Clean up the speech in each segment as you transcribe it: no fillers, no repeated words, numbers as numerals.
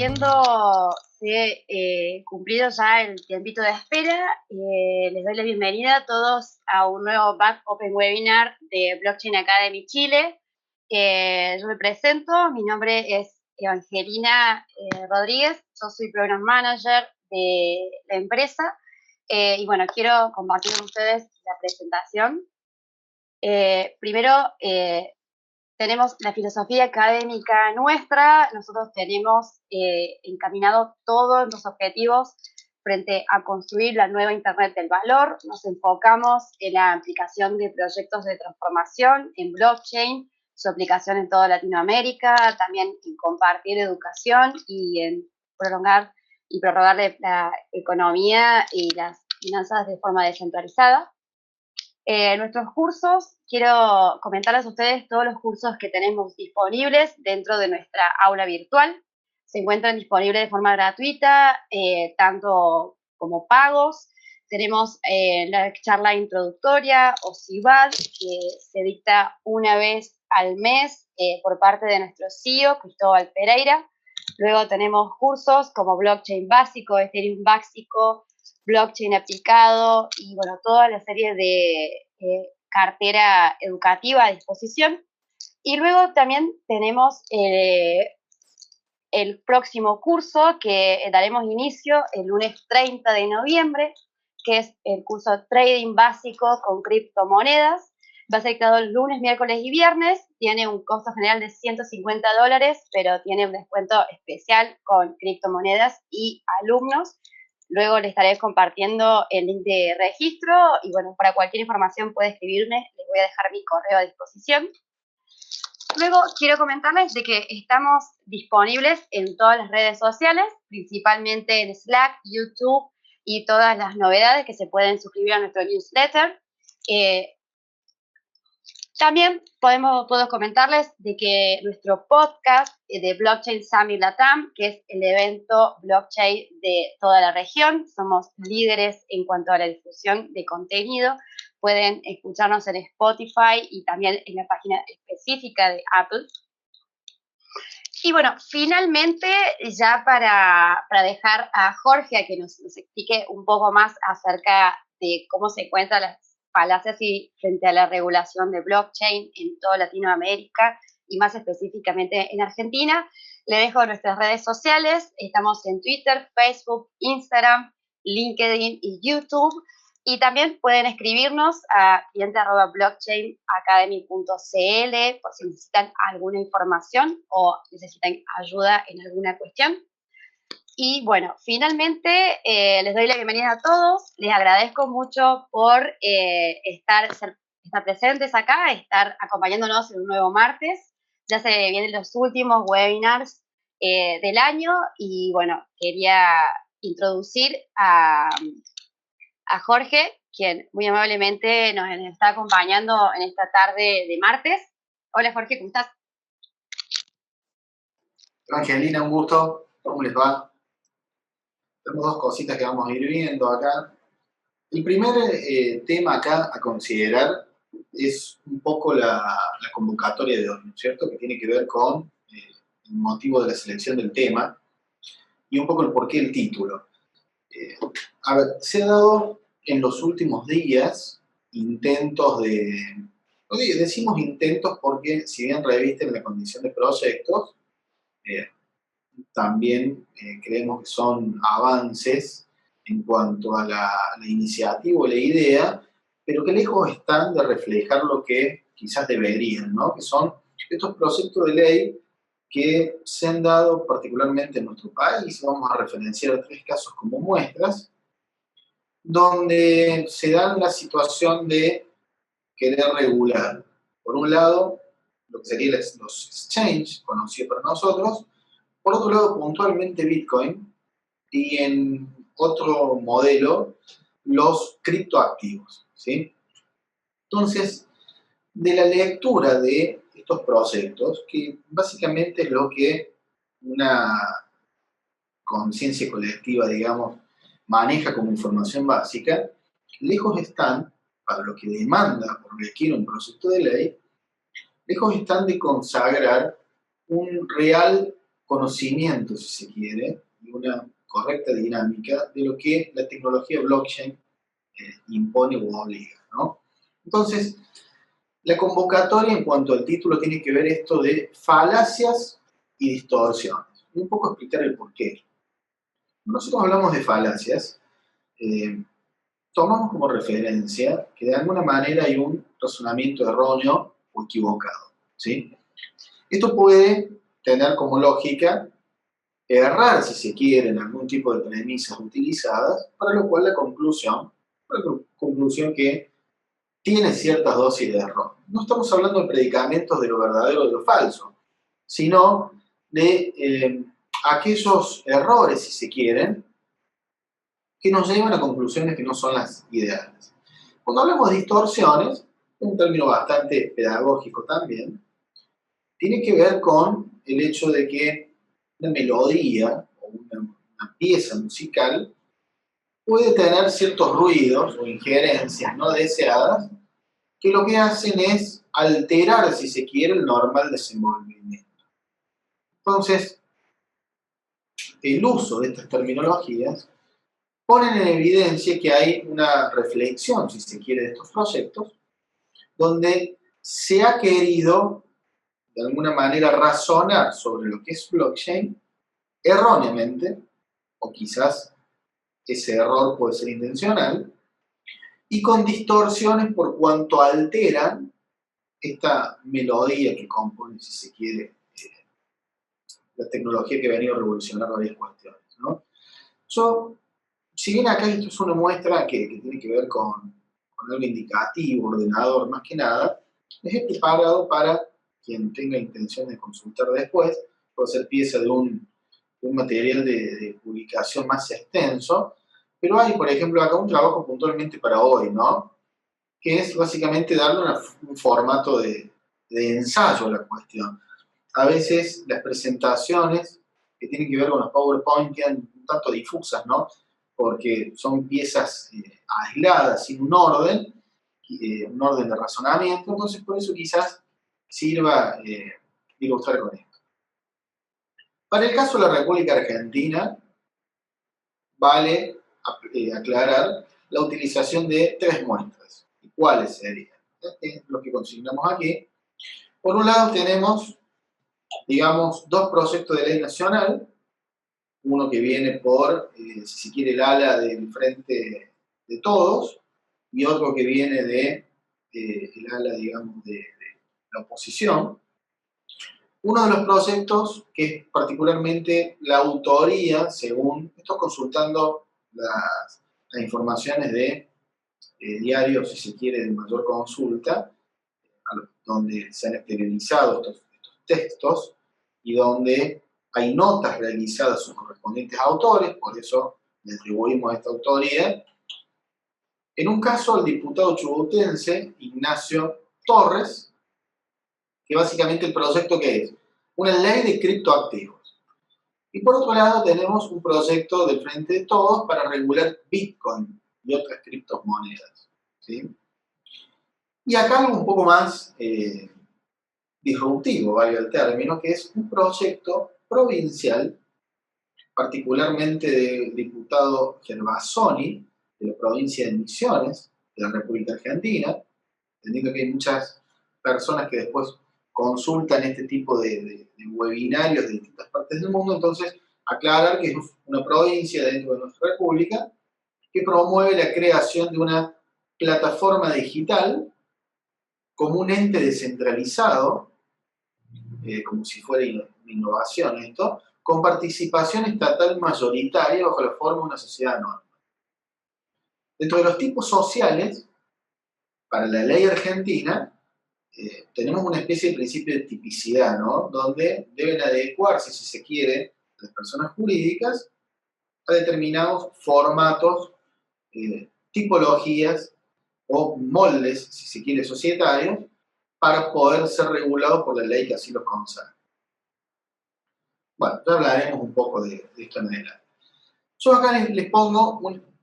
habiéndose cumplido ya el tiempito de espera, les doy la bienvenida a todos a un nuevo Back Open Webinar de Blockchain Academy Chile. Yo me presento, mi nombre es Evangelina Rodríguez, yo soy Program Manager de la empresa y bueno, quiero compartir con ustedes la presentación. Primero, tenemos la filosofía académica nuestra, nosotros tenemos encaminado todos los objetivos frente a construir la nueva Internet del valor. Nos enfocamos en la aplicación de proyectos de transformación en blockchain, su aplicación en toda Latinoamérica, también en compartir educación y en prolongar y prorrogar la economía y las finanzas de forma descentralizada. Nuestros cursos, quiero comentarles a ustedes todos los cursos que tenemos disponibles dentro de nuestra aula virtual. Se encuentran disponibles de forma gratuita, tanto como pagos. Tenemos la charla introductoria o CIBAD, que se dicta una vez al mes por parte de nuestro CEO, Cristóbal Pereira. Luego tenemos cursos como Blockchain Básico, Ethereum Básico, Blockchain Aplicado y, bueno, toda la serie de cartera educativa a disposición. Y luego también tenemos el próximo curso que daremos inicio el lunes 30 de noviembre, que es el curso Trading Básico con criptomonedas. Va a ser dictado el lunes, miércoles y viernes. Tiene un costo general de $150, pero tiene un descuento especial con criptomonedas y alumnos. Luego les estaré compartiendo el link de registro y, bueno, para cualquier información puede escribirme, les voy a dejar mi correo a disposición. Luego quiero comentarles de que estamos disponibles en todas las redes sociales, principalmente en Slack, YouTube y todas las novedades que se pueden suscribir a nuestro newsletter. También puedo comentarles de que nuestro podcast de Blockchain Summit Latam, que es el evento blockchain de toda la región, somos líderes en cuanto a la difusión de contenido. Pueden escucharnos en Spotify y también en la página específica de Apple. Y bueno, finalmente, ya para dejar a Jorge a que nos explique un poco más acerca de cómo se encuentran las falacias frente a la regulación de blockchain en toda Latinoamérica y más específicamente en Argentina, le dejo nuestras redes sociales. Estamos en Twitter, Facebook, Instagram, LinkedIn y YouTube. Y también pueden escribirnos a cliente@blockchainacademy.cl por si necesitan alguna información o necesitan ayuda en alguna cuestión. Y bueno, finalmente les doy la bienvenida a todos. Les agradezco mucho por estar presentes acá, estar acompañándonos en un nuevo martes. Ya se vienen los últimos webinars del año y bueno, quería introducir a Jorge, quien muy amablemente nos está acompañando en esta tarde de martes. Hola Jorge, ¿cómo estás? Angelina, un gusto. ¿Cómo les va? Tenemos dos cositas que vamos a ir viendo acá. El primer tema acá a considerar es un poco la convocatoria de hoy, ¿no es cierto? Que tiene que ver con el motivo de la selección del tema y un poco el porqué del título. A ver, se ha dado en los últimos días intentos decimos intentos porque si bien revisten la condición de proyectos, también creemos que son avances en cuanto a la iniciativa o la idea, pero que lejos están de reflejar lo que quizás deberían, ¿no? Que son estos proyectos de ley que se han dado particularmente en nuestro país. Vamos a referenciar 3 casos como muestras, donde se da la situación de querer regular, por un lado, lo que serían los exchanges, conocidos para nosotros, por otro lado, puntualmente Bitcoin, y en otro modelo, los criptoactivos, ¿sí? Entonces, de la lectura de estos proyectos, que básicamente es lo que una conciencia colectiva, digamos, maneja como información básica, lejos están, para lo que demanda o requiere un proyecto de ley, lejos están de consagrar un real conocimiento, si se quiere, y una correcta dinámica de lo que la tecnología blockchain impone o obliga, ¿no? Entonces, la convocatoria en cuanto al título tiene que ver esto de falacias y distorsiones. Y un poco explicar el porqué. Cuando nosotros hablamos de falacias, tomamos como referencia que de alguna manera hay un razonamiento erróneo o equivocado, ¿sí? Esto puede tener como lógica errar, si se quiere, en algún tipo de premisas utilizadas, para lo cual la conclusión que tiene ciertas dosis de error. No estamos hablando de predicamentos de lo verdadero o de lo falso, sino de aquellos errores, si se quieren, que nos llevan a conclusiones que no son las ideales. Cuando hablamos de distorsiones, un término bastante pedagógico también, tiene que ver con el hecho de que una melodía o una pieza musical puede tener ciertos ruidos o injerencias no deseadas que lo que hacen es alterar, si se quiere, el normal desenvolvimiento. Entonces, el uso de estas terminologías ponen en evidencia que hay una reflexión, si se quiere, de estos proyectos, donde se ha querido, de alguna manera, razonar sobre lo que es blockchain erróneamente, o quizás ese error puede ser intencional, y con distorsiones por cuanto alteran esta melodía que compone, si se quiere, la tecnología que ha venido a revolucionar varias cuestiones, ¿no? Si bien acá esto es una muestra que tiene que ver con algo indicativo, ordenador, más que nada, les he preparado para quien tenga intención de consultar después, puede ser pieza de un material de publicación más extenso, pero hay, por ejemplo, acá un trabajo puntualmente para hoy, ¿no? Que es básicamente darle un formato de ensayo a la cuestión. A veces las presentaciones que tienen que ver con los PowerPoint quedan un tanto difusas, ¿no? Porque son piezas aisladas, sin un orden de razonamiento, entonces por eso quizás sirva ilustrar con esto. Para el caso de la República Argentina, vale aclarar la utilización de 3 muestras. ¿Y cuáles serían? Es lo que consignamos aquí. Por un lado tenemos, digamos, 2 proyectos de ley nacional, uno que viene por, si se quiere, el ala del Frente de Todos, y otro que viene de el ala, digamos, de la oposición. Uno de los proyectos que es particularmente la autoría, según, estoy consultando las informaciones de diarios, si se quiere, de mayor consulta, donde se han exteriorizado estos textos y donde hay notas realizadas a sus correspondientes autores, por eso le atribuimos esta autoría. En un caso, al diputado chubutense Ignacio Torres, que básicamente el proyecto que es una ley de criptoactivos. Y por otro lado tenemos un proyecto del Frente de Todos para regular Bitcoin y otras criptomonedas, ¿sí? Y acá algo un poco más disruptivo, valga el término, que es un proyecto provincial, particularmente del diputado Gervasoni, de la provincia de Misiones, de la República Argentina, entendiendo que hay muchas personas que después consultan este tipo de webinarios de distintas partes del mundo, entonces aclarar que es una provincia dentro de nuestra república que promueve la creación de una plataforma digital como un ente descentralizado, como si fuera innovación esto, con participación estatal mayoritaria bajo la forma de una sociedad anónima. Dentro de los tipos sociales, para la ley argentina, tenemos una especie de principio de tipicidad, ¿no? Donde deben adecuarse, si se quiere, las personas jurídicas a determinados formatos, tipologías o moldes, si se quiere, societarios, para poder ser regulados por la ley que así los consagra. Bueno, ya hablaremos un poco de esto en adelante. Yo acá les pongo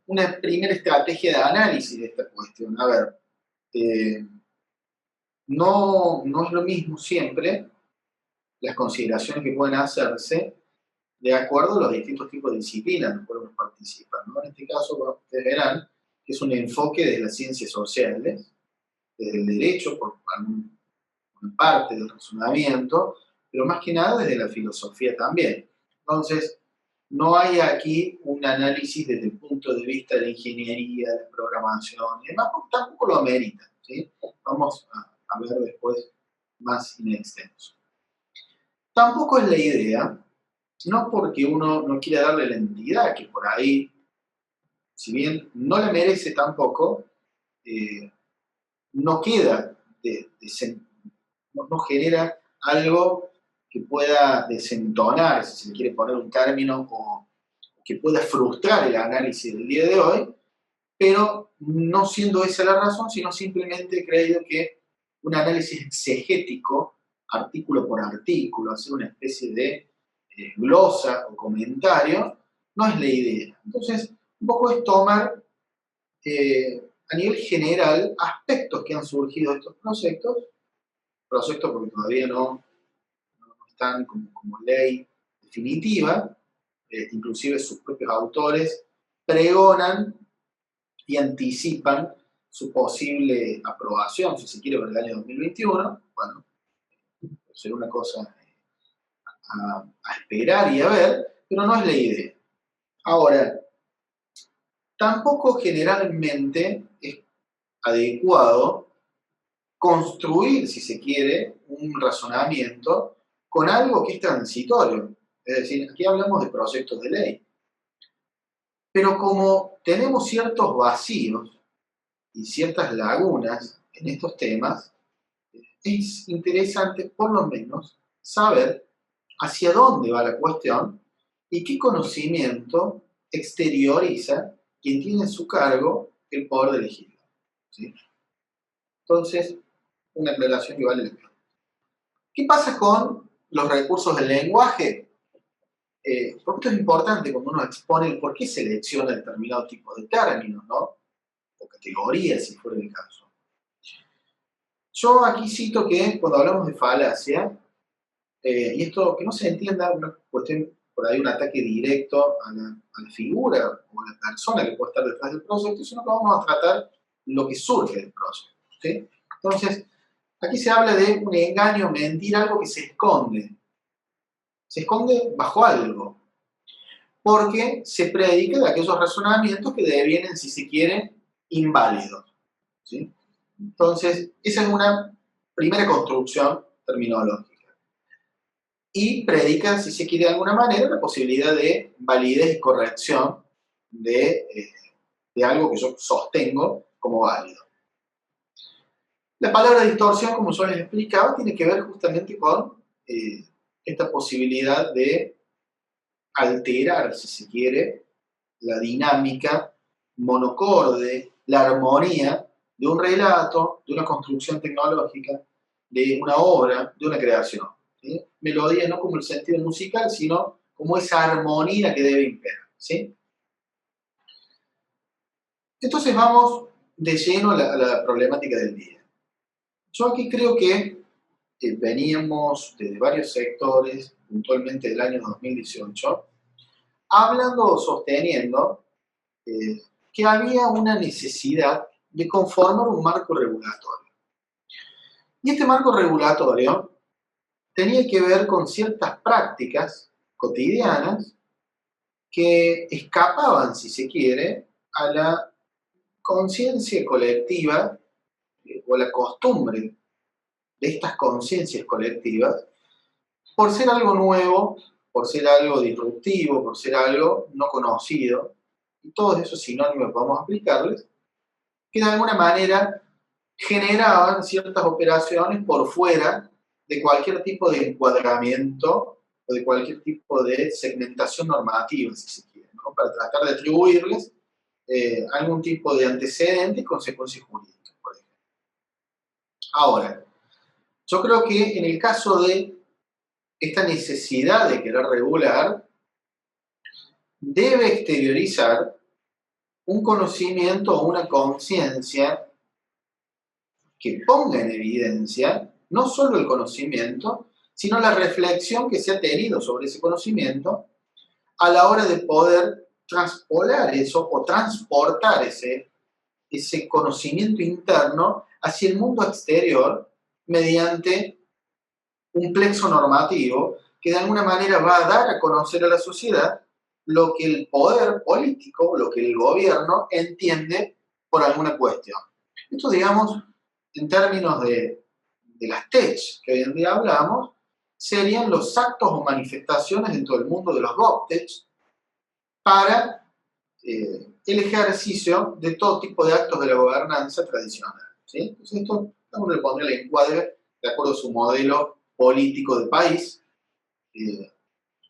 una primera estrategia de análisis de esta cuestión. A ver, no es lo mismo siempre las consideraciones que pueden hacerse de acuerdo a los distintos tipos de disciplinas en los cuales uno participa, ¿no? En este caso, bueno, ustedes verán que es un enfoque desde las ciencias sociales, desde el derecho, por alguna parte del razonamiento, pero más que nada desde la filosofía también. Entonces, no hay aquí un análisis desde el punto de vista de la ingeniería, de la programación y demás, porque tampoco lo amerita, ¿sí? Vamos a ver después más in extenso. Tampoco es la idea, no porque uno no quiera darle la entidad, que por ahí, si bien no la merece tampoco, no queda, no genera algo que pueda desentonar, si se le quiere poner un término, o que pueda frustrar el análisis del día de hoy, pero no siendo esa la razón, sino simplemente he creído que un análisis exegético, artículo por artículo, hacer una especie de glosa o comentario, no es la idea. Entonces, un poco es tomar a nivel general aspectos que han surgido de estos proyectos porque todavía no están como ley definitiva, inclusive sus propios autores pregonan y anticipan su posible aprobación, si se quiere, para el año 2021. Bueno, será una cosa a esperar y a ver, pero no es la idea. Ahora, tampoco generalmente es adecuado construir, si se quiere, un razonamiento con algo que es transitorio. Es decir, aquí hablamos de proyectos de ley. Pero como tenemos ciertos vacíos y ciertas lagunas en estos temas, es interesante por lo menos saber hacia dónde va la cuestión y qué conocimiento exterioriza quien tiene en su cargo el poder de legislar, ¿sí? Entonces, una aclaración que vale la pena. ¿Qué pasa con los recursos del lenguaje? Porque esto es importante cuando uno expone el por qué selecciona determinado tipo de términos, ¿no? O categorías, si fuera el caso. Yo aquí cito que cuando hablamos de falacia, y esto que no se entienda una cuestión, por ahí un ataque directo a la figura o a la persona que puede estar detrás del proyecto, sino que vamos a tratar lo que surge del proyecto, ¿sí? Entonces, aquí se habla de un engaño, mentir, algo que se esconde. Se esconde bajo algo. Porque se predica de aquellos razonamientos que devienen, si se quiere, inválidos, ¿sí? Entonces, esa es una primera construcción terminológica. Y predica, si se quiere de alguna manera, la posibilidad de validez y corrección de algo que yo sostengo como válido. La palabra distorsión, como yo les explicaba, tiene que ver justamente con esta posibilidad de alterar, si se quiere, la dinámica monocorde, la armonía de un relato, de una construcción tecnológica, de una obra, de una creación, ¿sí? Melodía no como el sentido musical, sino como esa armonía que debe imperar, ¿sí? Entonces vamos de lleno a la problemática del día. Yo aquí creo que veníamos desde varios sectores, puntualmente del año 2018, hablando o sosteniendo que había una necesidad de conformar un marco regulatorio. Y este marco regulatorio tenía que ver con ciertas prácticas cotidianas que escapaban, si se quiere, a la conciencia colectiva o a la costumbre de estas conciencias colectivas, por ser algo nuevo, por ser algo disruptivo, por ser algo no conocido, y todos esos sinónimos vamos a aplicarles, que de alguna manera generaban ciertas operaciones por fuera de cualquier tipo de encuadramiento o de cualquier tipo de segmentación normativa, si se quiere, ¿no? Para tratar de atribuirles algún tipo de antecedente y consecuencias jurídicas, por ejemplo. Ahora, yo creo que en el caso de esta necesidad de querer regular, debe exteriorizar un conocimiento o una conciencia que ponga en evidencia no solo el conocimiento, sino la reflexión que se ha tenido sobre ese conocimiento a la hora de poder transpolar eso o transportar ese conocimiento interno hacia el mundo exterior mediante un plexo normativo que de alguna manera va a dar a conocer a la sociedad lo que el poder político, lo que el gobierno entiende por alguna cuestión. Esto, digamos, en términos de las TEC que hoy en día hablamos, serían los actos o manifestaciones dentro del mundo de los GovTech para el ejercicio de todo tipo de actos de la gobernanza tradicional. ¿Sí? Entonces esto uno le pondría el encuadre de acuerdo a su modelo político de país,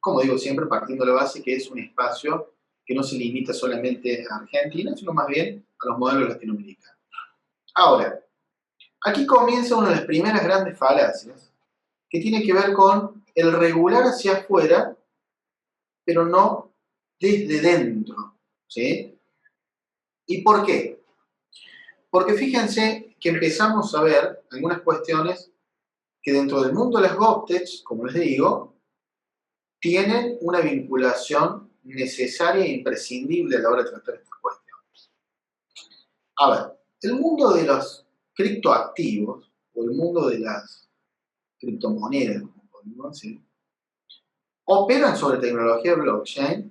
como digo siempre, partiendo de la base que es un espacio que no se limita solamente a Argentina, sino más bien a los modelos latinoamericanos. Ahora, aquí comienza una de las primeras grandes falacias, que tiene que ver con el regular hacia afuera, pero no desde dentro. ¿Sí? ¿Y por qué? Porque fíjense que empezamos a ver algunas cuestiones que dentro del mundo de las GovTech, como les digo, tienen una vinculación necesaria e imprescindible a la hora de tratar estas cuestiones. A ver, el mundo de los criptoactivos, o el mundo de las criptomonedas, como podemos decir, operan sobre tecnología blockchain,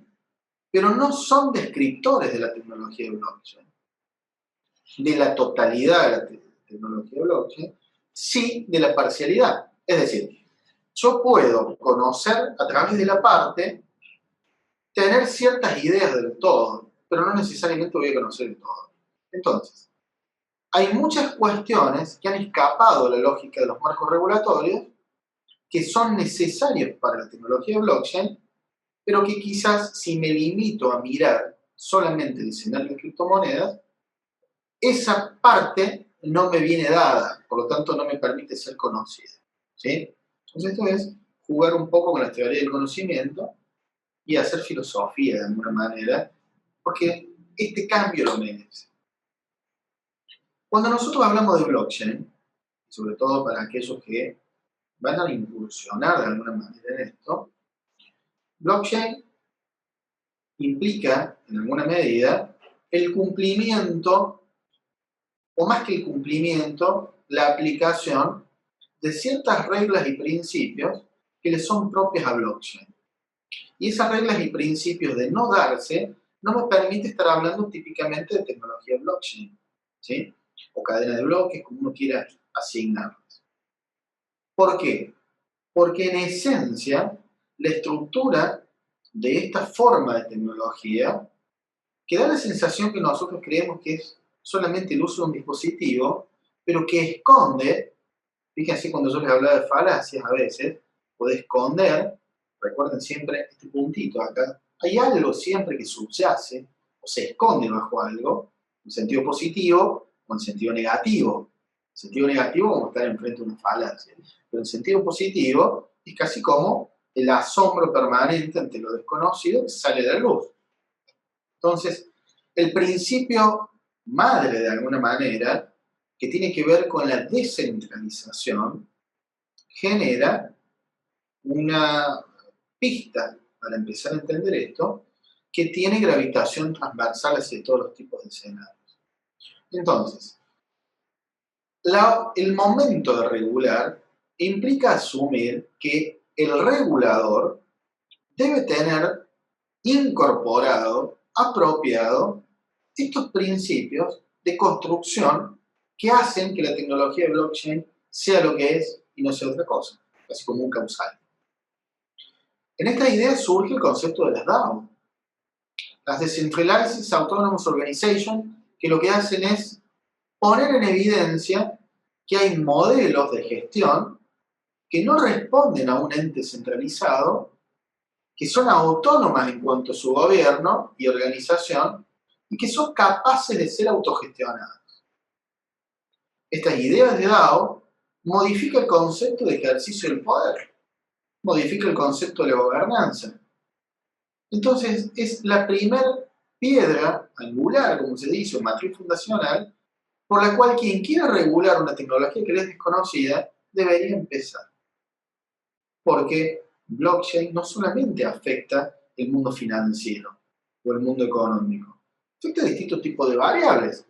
pero no son descriptores de la tecnología blockchain, de la totalidad de la tecnología blockchain, sí de la parcialidad. Es decir, yo puedo conocer a través de la parte, tener ciertas ideas del todo, pero no necesariamente voy a conocer el todo. Entonces, hay muchas cuestiones que han escapado de la lógica de los marcos regulatorios que son necesarios para la tecnología blockchain, pero que quizás si me limito a mirar solamente el escenario de criptomonedas, esa parte no me viene dada, por lo tanto no me permite ser conocida. ¿Sí? Entonces esto es jugar un poco con la teoría del conocimiento y hacer filosofía de alguna manera, porque este cambio lo merece. Cuando nosotros hablamos de blockchain, sobre todo para aquellos que van a incursionar de alguna manera en esto, blockchain implica, en alguna medida, el cumplimiento, o más que el cumplimiento, la aplicación de ciertas reglas y principios que le son propias a blockchain. Y esas reglas y principios de no darse no me permite estar hablando típicamente de tecnología blockchain, ¿sí? O cadena de bloques, como uno quiera asignarlas. ¿Por qué? Porque en esencia, la estructura de esta forma de tecnología, que da la sensación que nosotros creemos que es solamente el uso de un dispositivo, pero que esconde, fíjense cuando yo les hablaba de falacias a veces, puede esconder, recuerden siempre este puntito acá, hay algo siempre que subyace o se esconde bajo algo, en sentido positivo o en sentido negativo. En sentido negativo como estar enfrente de una falacia, pero en sentido positivo es casi como el asombro permanente ante lo desconocido que sale de la luz. Entonces, el principio madre de alguna manera, que tiene que ver con la descentralización, genera una pista para empezar a entender esto, que tiene gravitación transversal hacia todos los tipos de escenarios. Entonces, el momento de regular implica asumir que el regulador debe tener incorporado, apropiado, estos principios de construcción que hacen que la tecnología de blockchain sea lo que es y no sea otra cosa, así como un causal. En esta idea surge el concepto de las DAO, las Decentralized Autonomous Organizations, que lo que hacen es poner en evidencia que hay modelos de gestión que no responden a un ente centralizado, que son autónomas en cuanto a su gobierno y organización, y que son capaces de ser autogestionadas. Estas ideas de DAO modifican el concepto de ejercicio del poder, modifica el concepto de la gobernanza. Entonces, es la primera piedra angular, como se dice, o matriz fundacional, por la cual quien quiera regular una tecnología que les es desconocida debería empezar. porque blockchain no solamente afecta el mundo financiero o el mundo económico, afecta distintos tipos de variables.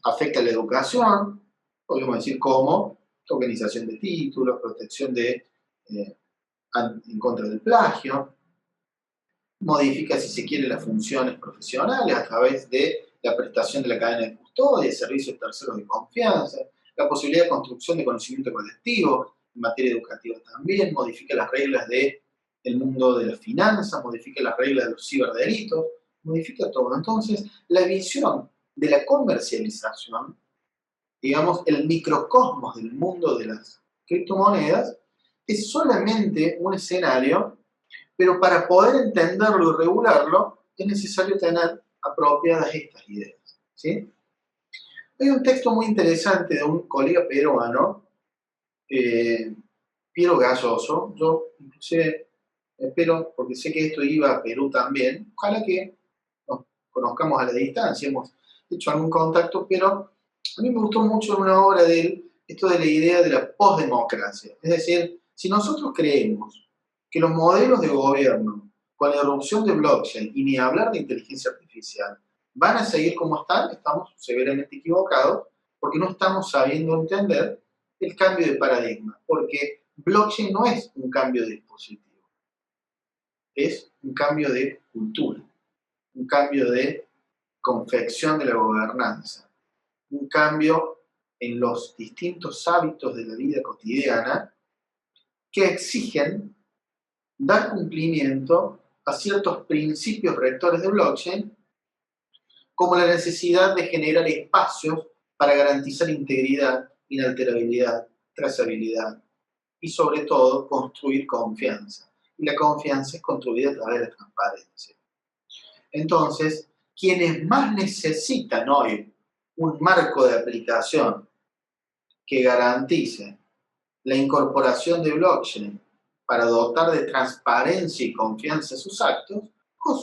Afecta la educación, podemos decir como tokenización de títulos, protección en contra del plagio, modifica, si se quiere, las funciones profesionales a través de la prestación de la cadena de custodia, servicios terceros de confianza, la posibilidad de construcción de conocimiento colectivo, en materia educativa también, modifica las reglas del mundo de las finanzas, modifica las reglas de los ciberdelitos, modifica todo. Entonces, la visión de la comercialización, digamos, el microcosmos del mundo de las criptomonedas, es solamente un escenario, pero para poder entenderlo y regularlo, es necesario tener apropiadas estas ideas, ¿sí? Hay un texto muy interesante de un colega peruano, Piero Galloso. Yo inclusive espero, porque sé que esto iba a Perú también, ojalá que nos conozcamos a la distancia, hemos hecho algún contacto, pero a mí me gustó mucho en una obra de él esto de la idea de la postdemocracia. Es decir, si nosotros creemos que los modelos de gobierno con la irrupción de blockchain y ni hablar de inteligencia artificial van a seguir como están, estamos severamente equivocados porque no estamos sabiendo entender el cambio de paradigma, porque blockchain no es un cambio de dispositivo, es un cambio de cultura, un cambio de confección de la gobernanza, un cambio en los distintos hábitos de la vida cotidiana que exigen dar cumplimiento a ciertos principios rectores de blockchain, como la necesidad de generar espacios para garantizar integridad, inalterabilidad, trazabilidad y sobre todo construir confianza. Y la confianza es construida a través de la transparencia. Entonces, quienes más necesitan hoy un marco de aplicación que garantice la incorporación de blockchain para dotar de transparencia y confianza sus actos,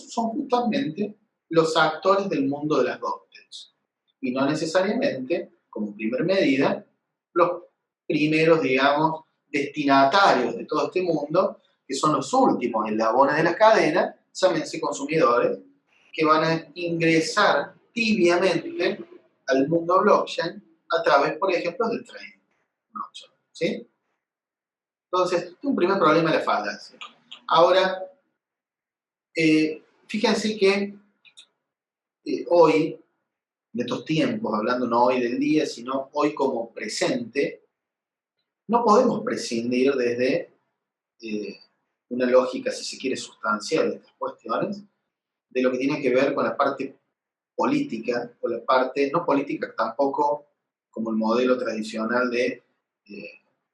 son justamente los actores del mundo de las blockchains. Y no necesariamente, como primer medida, los primeros, digamos, destinatarios de todo este mundo, que son los últimos eslabones de la cadena, llámense consumidores, que van a ingresar tibiamente al mundo blockchain a través, por ejemplo, del trading. ¿Sí? Entonces, un primer problema es la falacia. Ahora, fíjense que hoy, en estos tiempos, hablando no hoy del día, sino hoy como presente, no podemos prescindir desde una lógica, si se quiere, sustancial de estas cuestiones, de lo que tiene que ver con la parte política, o la parte, no política tampoco como el modelo tradicional de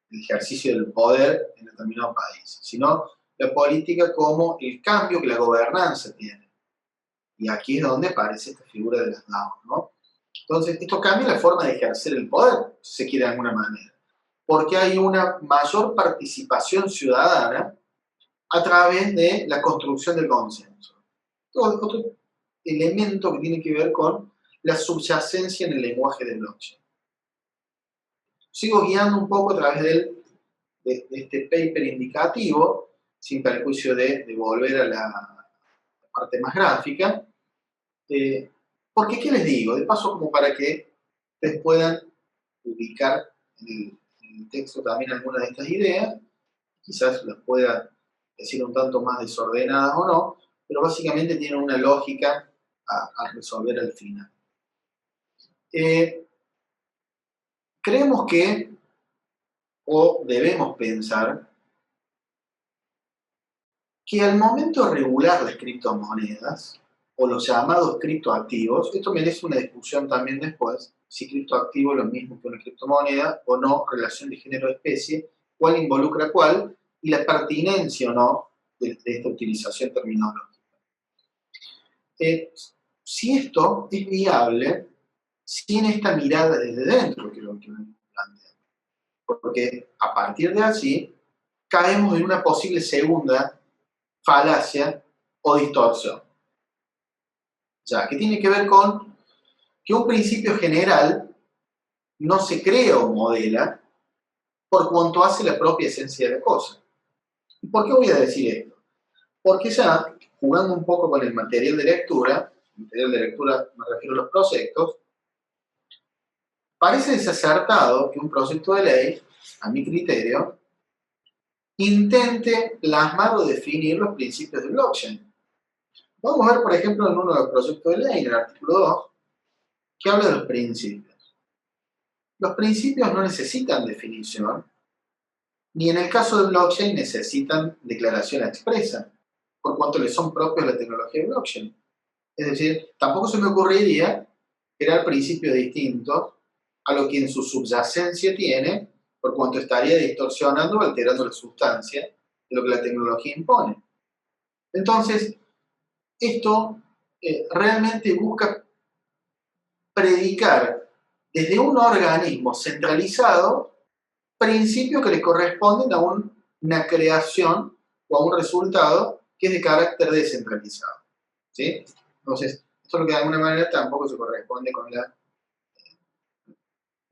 el ejercicio del poder en determinado país, sino la política como el cambio que la gobernanza tiene. Y aquí es donde aparece esta figura de las DAO, ¿no? Entonces, esto cambia la forma de ejercer el poder, si se quiere de alguna manera, porque hay una mayor participación ciudadana a través de la construcción del consenso. Otro elemento que tiene que ver con la subyacencia en el lenguaje de blockchain. Sigo guiando un poco a través de este paper indicativo, sin perjuicio de volver a la parte más gráfica, porque, ¿qué les digo? De paso, como para que ustedes puedan ubicar en el texto también algunas de estas ideas, quizás las pueda decir un tanto más desordenadas o no, pero básicamente tienen una lógica a resolver al final. Creemos que, o debemos pensar, que al momento de regular las criptomonedas, o los llamados criptoactivos, esto merece una discusión también después, si criptoactivo es lo mismo que una criptomoneda o no, relación de género-especie, cuál involucra cuál, y la pertinencia o no de esta utilización terminológica. Si esto es viable, sin esta mirada desde dentro, que es lo que me plantea. Porque a partir de allí, caemos en una posible segunda falacia o distorsión. Ya, que tiene que ver con que un principio general no se crea o modela por cuanto hace la propia esencia de la cosa. ¿Por qué voy a decir esto? Porque ya, jugando un poco con el material de lectura me refiero a los proyectos, parece desacertado que un proyecto de ley, a mi criterio, intente plasmar o definir los principios de blockchain. Vamos a ver, por ejemplo, en uno de los proyectos de ley, en el artículo 2, que habla de los principios. Los principios no necesitan definición, ni en el caso de blockchain necesitan declaración expresa, por cuanto les son propios la tecnología de blockchain. Es decir, tampoco se me ocurriría crear principios distintos a lo que en su subyacencia tiene, por cuanto estaría distorsionando o alterando la sustancia de lo que la tecnología impone. Entonces, esto realmente busca predicar desde un organismo centralizado principios que le corresponden a una creación o a un resultado que es de carácter descentralizado. ¿Sí? Entonces, esto es lo que de alguna manera tampoco se corresponde con la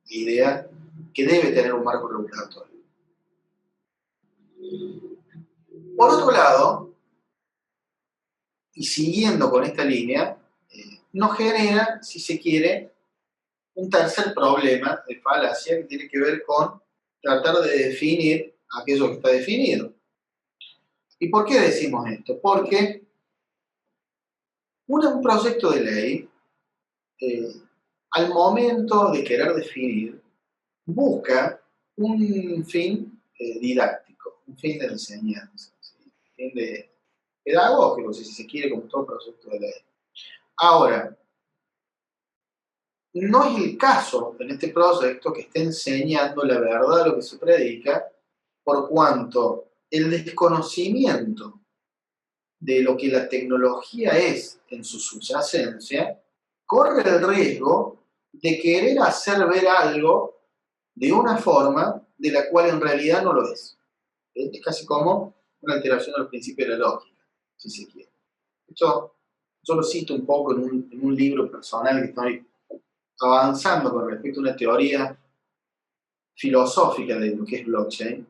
idea que debe tener un marco regulatorio. Por otro lado, y siguiendo con esta línea, nos genera, si se quiere, un tercer problema de falacia que tiene que ver con tratar de definir aquello que está definido. ¿Y por qué decimos esto? Porque un proyecto de ley, al momento de querer definir, busca un fin didáctico, un fin de enseñanza, ¿sí? Un fin de pedagógico, si se quiere, como todo proyecto de ley. Ahora, no es el caso en este proyecto que esté enseñando la verdad de lo que se predica, por cuanto el desconocimiento de lo que la tecnología es en su subyacencia corre el riesgo de querer hacer ver algo de una forma de la cual en realidad no lo es. Es casi como una alteración del principio de la lógica, si se quiere. Esto yo lo cito un poco en un libro personal que estoy avanzando con respecto a una teoría filosófica de lo que es blockchain.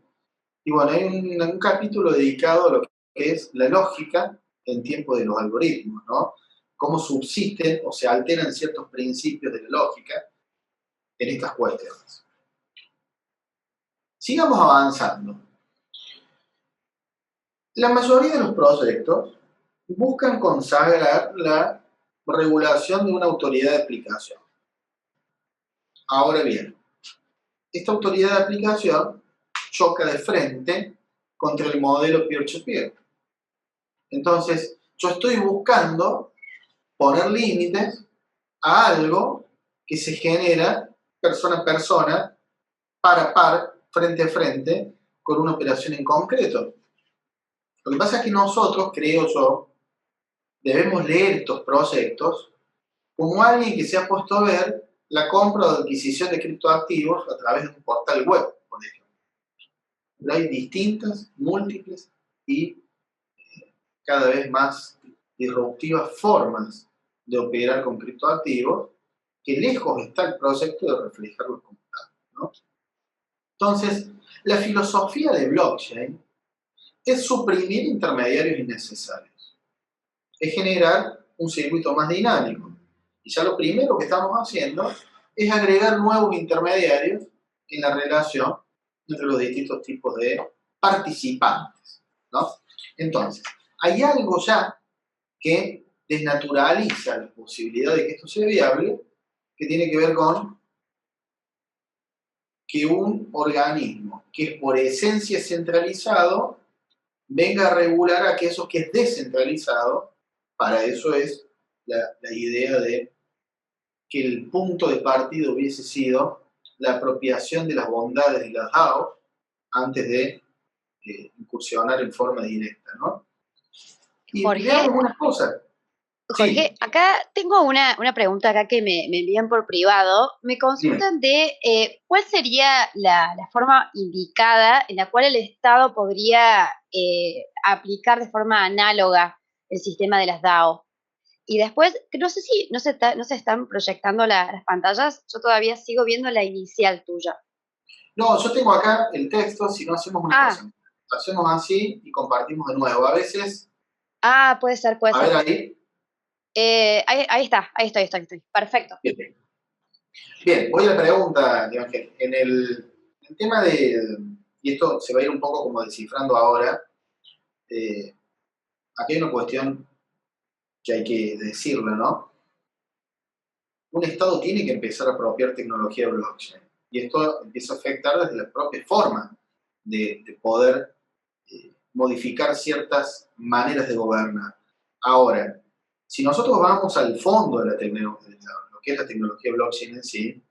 Y bueno, hay un capítulo dedicado a lo que es la lógica en tiempo de los algoritmos, ¿no? Cómo subsisten o se alteran ciertos principios de la lógica en estas cuestiones. Sigamos avanzando. La mayoría de los proyectos buscan consagrar la regulación de una autoridad de aplicación. Ahora bien, esta autoridad de aplicación choca de frente contra el modelo peer-to-peer. Entonces, yo estoy buscando poner límites a algo que se genera persona a persona, par a par, frente a frente, con una operación en concreto. Lo que pasa es que nosotros, creo yo, debemos leer estos proyectos como alguien que se ha puesto a ver la compra o adquisición de criptoactivos a través de un portal web, por ejemplo. Pero hay distintas, múltiples y cada vez más disruptivas formas de operar con criptoactivos, que lejos está el proyecto de reflejarlos como tal, ¿no? Entonces, la filosofía de blockchain es suprimir intermediarios innecesarios, es generar un circuito más dinámico. Y ya lo primero que estamos haciendo es agregar nuevos intermediarios en la relación entre los distintos tipos de participantes, ¿no? Entonces, hay algo ya que desnaturaliza la posibilidad de que esto sea viable, que tiene que ver con que un organismo que es por esencia centralizado venga a regular a aquello que es descentralizado. Para eso es la idea de que el punto de partida hubiese sido la apropiación de las bondades de las DAO antes de incursionar en forma directa, ¿no? Y veamos algunas cosas. Jorge, sí. Acá tengo una pregunta acá que me envían por privado. Me consultan de cuál sería la forma indicada en la cual el Estado podría aplicar de forma análoga el sistema de las DAO. Y después, no sé si no se están proyectando las pantallas, yo todavía sigo viendo la inicial tuya. No, yo tengo acá el texto, si no hacemos una cosa. hacemos así y compartimos de nuevo. A veces, Ah, puede ser, puede a ser. ver ahí. Ahí está, ahí estoy. Perfecto. Bien, bien, voy a la pregunta, Ángel. En el tema de, y esto se va a ir un poco como descifrando ahora, aquí hay una cuestión que hay que decirlo, ¿no? Un Estado tiene que empezar a apropiar tecnología blockchain. Y esto empieza a afectar desde la propia forma de poder modificar ciertas maneras de gobernar. Ahora, si nosotros vamos al fondo de lo que es la tecnología blockchain en sí,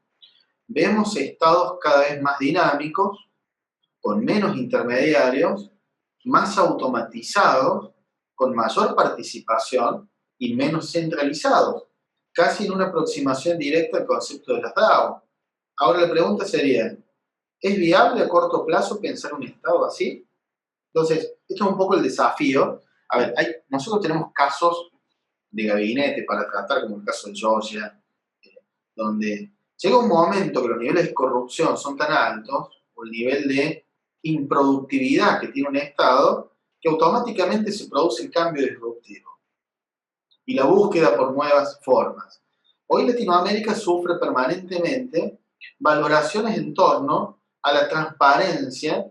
vemos estados cada vez más dinámicos, con menos intermediarios, más automatizados, con mayor participación y menos centralizados, casi en una aproximación directa al concepto de las DAO. Ahora la pregunta sería, ¿es viable a corto plazo pensar un estado así? Entonces, esto es un poco el desafío. A ver, nosotros tenemos casos de gabinete para tratar, como el caso de Georgia, donde llega un momento que los niveles de corrupción son tan altos, o el nivel de improductividad que tiene un Estado, que automáticamente se produce el cambio disruptivo y la búsqueda por nuevas formas. Hoy Latinoamérica sufre permanentemente valoraciones en torno a la transparencia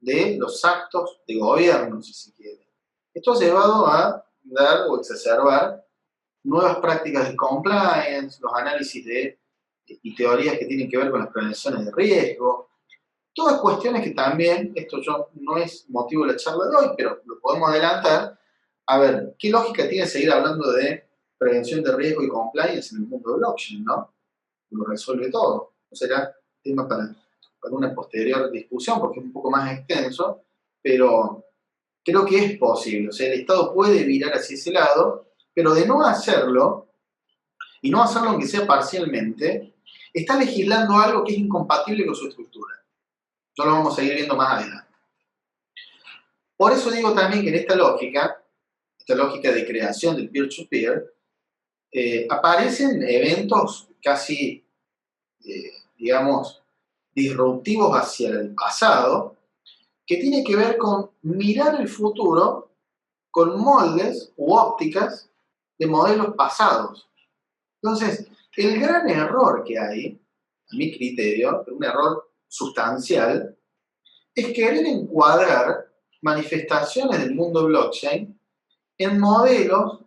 de los actos de gobierno, si se quiere. Esto ha llevado a dar o exacerbar nuevas prácticas de compliance, los análisis y teorías que tienen que ver con las prevenciones de riesgo, todas cuestiones que también, esto no es motivo de la charla de hoy, pero lo podemos adelantar. A ver, ¿qué lógica tiene seguir hablando de prevención de riesgo y compliance en el mundo de blockchain, no? Lo resuelve todo. No será tema para una posterior discusión porque es un poco más extenso, pero creo que es posible. O sea, el Estado puede virar hacia ese lado, pero de no hacerlo, y no hacerlo aunque sea parcialmente, está legislando algo que es incompatible con su estructura. Ya lo vamos a ir viendo más adelante. Por eso digo también que en esta lógica de creación del peer-to-peer, aparecen eventos casi, digamos, disruptivos hacia el pasado, que tiene que ver con mirar el futuro con moldes u ópticas de modelos pasados. Entonces, el gran error que hay, a mi criterio, un error sustancial, es querer encuadrar manifestaciones del mundo blockchain en modelos,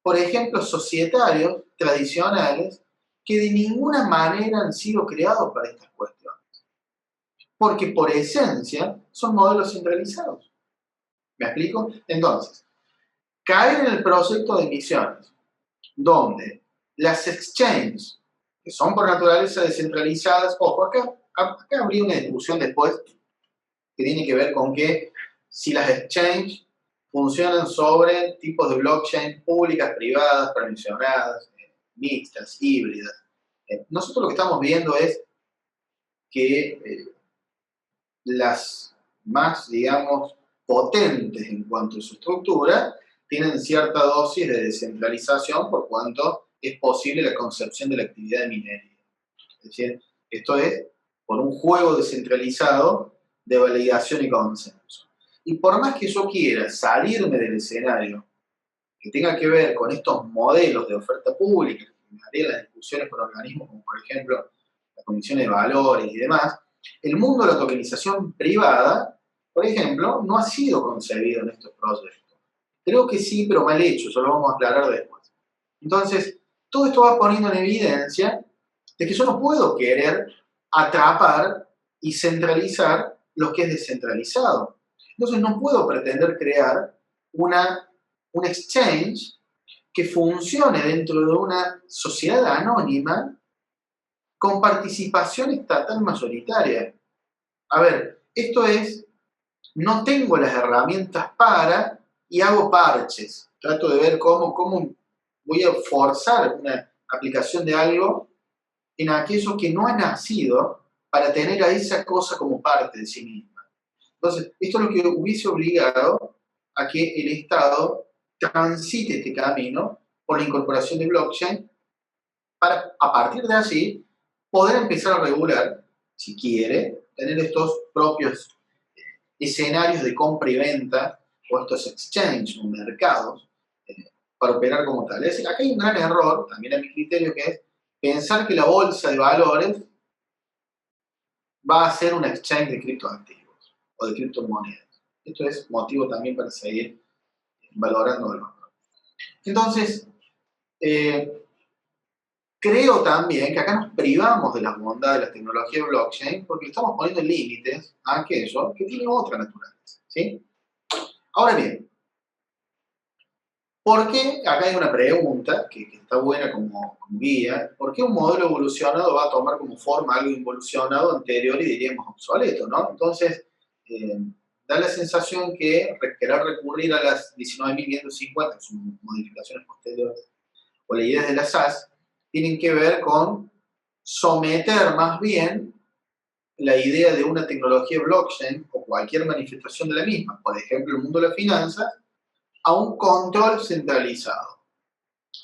por ejemplo, societarios, tradicionales, que de ninguna manera han sido creados para estas cuestiones. Porque por esencia son modelos centralizados. ¿Me explico? Entonces, caer en el proyecto de emisiones, donde las exchanges, que son por naturaleza descentralizadas, ojo, acá habría una discusión después que tiene que ver con que si las exchanges funcionan sobre tipos de blockchain públicas, privadas, permisionadas, mixtas, híbridas. Nosotros lo que estamos viendo es que las más, digamos, potentes en cuanto a su estructura, tienen cierta dosis de descentralización por cuanto es posible la concepción de la actividad de minería. Es decir, esto es por un juego descentralizado de validación y consenso. Y por más que yo quiera salirme del escenario que tenga que ver con estos modelos de oferta pública, que me harían las discusiones con organismos como por ejemplo la Comisión de Valores y demás, el mundo de la tokenización privada, por ejemplo, no ha sido concebido en estos proyectos. Creo que sí, pero mal hecho, eso lo vamos a aclarar después. Entonces, todo esto va poniendo en evidencia de que yo no puedo querer atrapar y centralizar lo que es descentralizado. Entonces no puedo pretender crear un exchange que funcione dentro de una sociedad anónima con participación estatal mayoritaria. A ver, esto es, no tengo las herramientas para y hago parches. Trato de ver cómo voy a forzar una aplicación de algo en aquello que no ha nacido para tener a esa cosa como parte de sí misma. Entonces, esto es lo que hubiese obligado a que el Estado transite este camino por la incorporación de blockchain para, a partir de allí, poder empezar a regular, si quiere, tener estos propios escenarios de compra y venta o estos exchanges o mercados para operar como tal. Es decir, acá hay un gran error, también a mi criterio, que es pensar que la bolsa de valores va a ser un exchange de criptoactivos o de criptomonedas. Esto es motivo también para seguir valorando el valor. Entonces, creo también que acá nos privamos de las bondades de la tecnología blockchain porque estamos poniendo límites a aquello que tiene otra naturaleza, ¿sí? Ahora bien, ¿por qué? Acá hay una pregunta que está buena como guía. ¿Por qué un modelo evolucionado va a tomar como forma algo involucionado anterior y diríamos obsoleto, ¿no? Entonces, da la sensación que querer recurrir a las 19.550, que son modificaciones posteriores, o las ideas de la SAS, tienen que ver con someter más bien la idea de una tecnología blockchain o cualquier manifestación de la misma, por ejemplo, el mundo de las finanzas, a un control centralizado.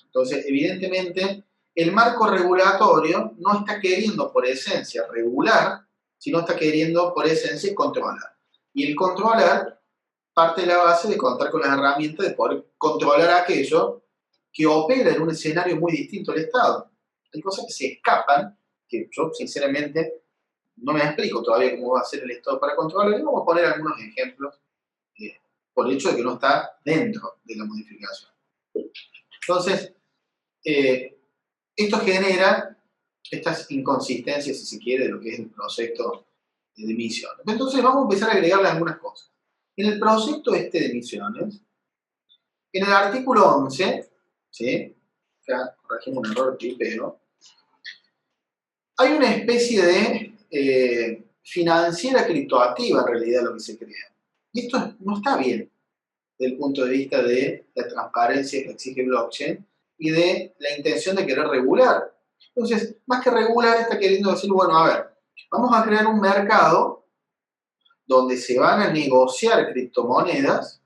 Entonces, evidentemente, el marco regulatorio no está queriendo por esencia regular, sino está queriendo por esencia controlar. Y el controlar parte de la base de contar con las herramientas de poder controlar aquello que opera en un escenario muy distinto al Estado. Hay cosas que se escapan, que yo sinceramente no me explico todavía cómo va a ser el Estado para controlarlo, y vamos a poner algunos ejemplos por el hecho de que no está dentro de la modificación. Entonces, esto genera estas inconsistencias, si se quiere, de lo que es el proyecto de emisiones. Entonces, vamos a empezar a agregarle algunas cosas. En el proyecto de emisiones, en el artículo 11, ¿sí? Acá corregimos un error de tipeo, hay una especie de financiera criptoactiva en realidad lo que se crea. Y esto no está bien desde el punto de vista de la transparencia que exige blockchain y de la intención de querer regular. Entonces, más que regular, está queriendo decir, bueno, a ver, vamos a crear un mercado donde se van a negociar criptomonedas,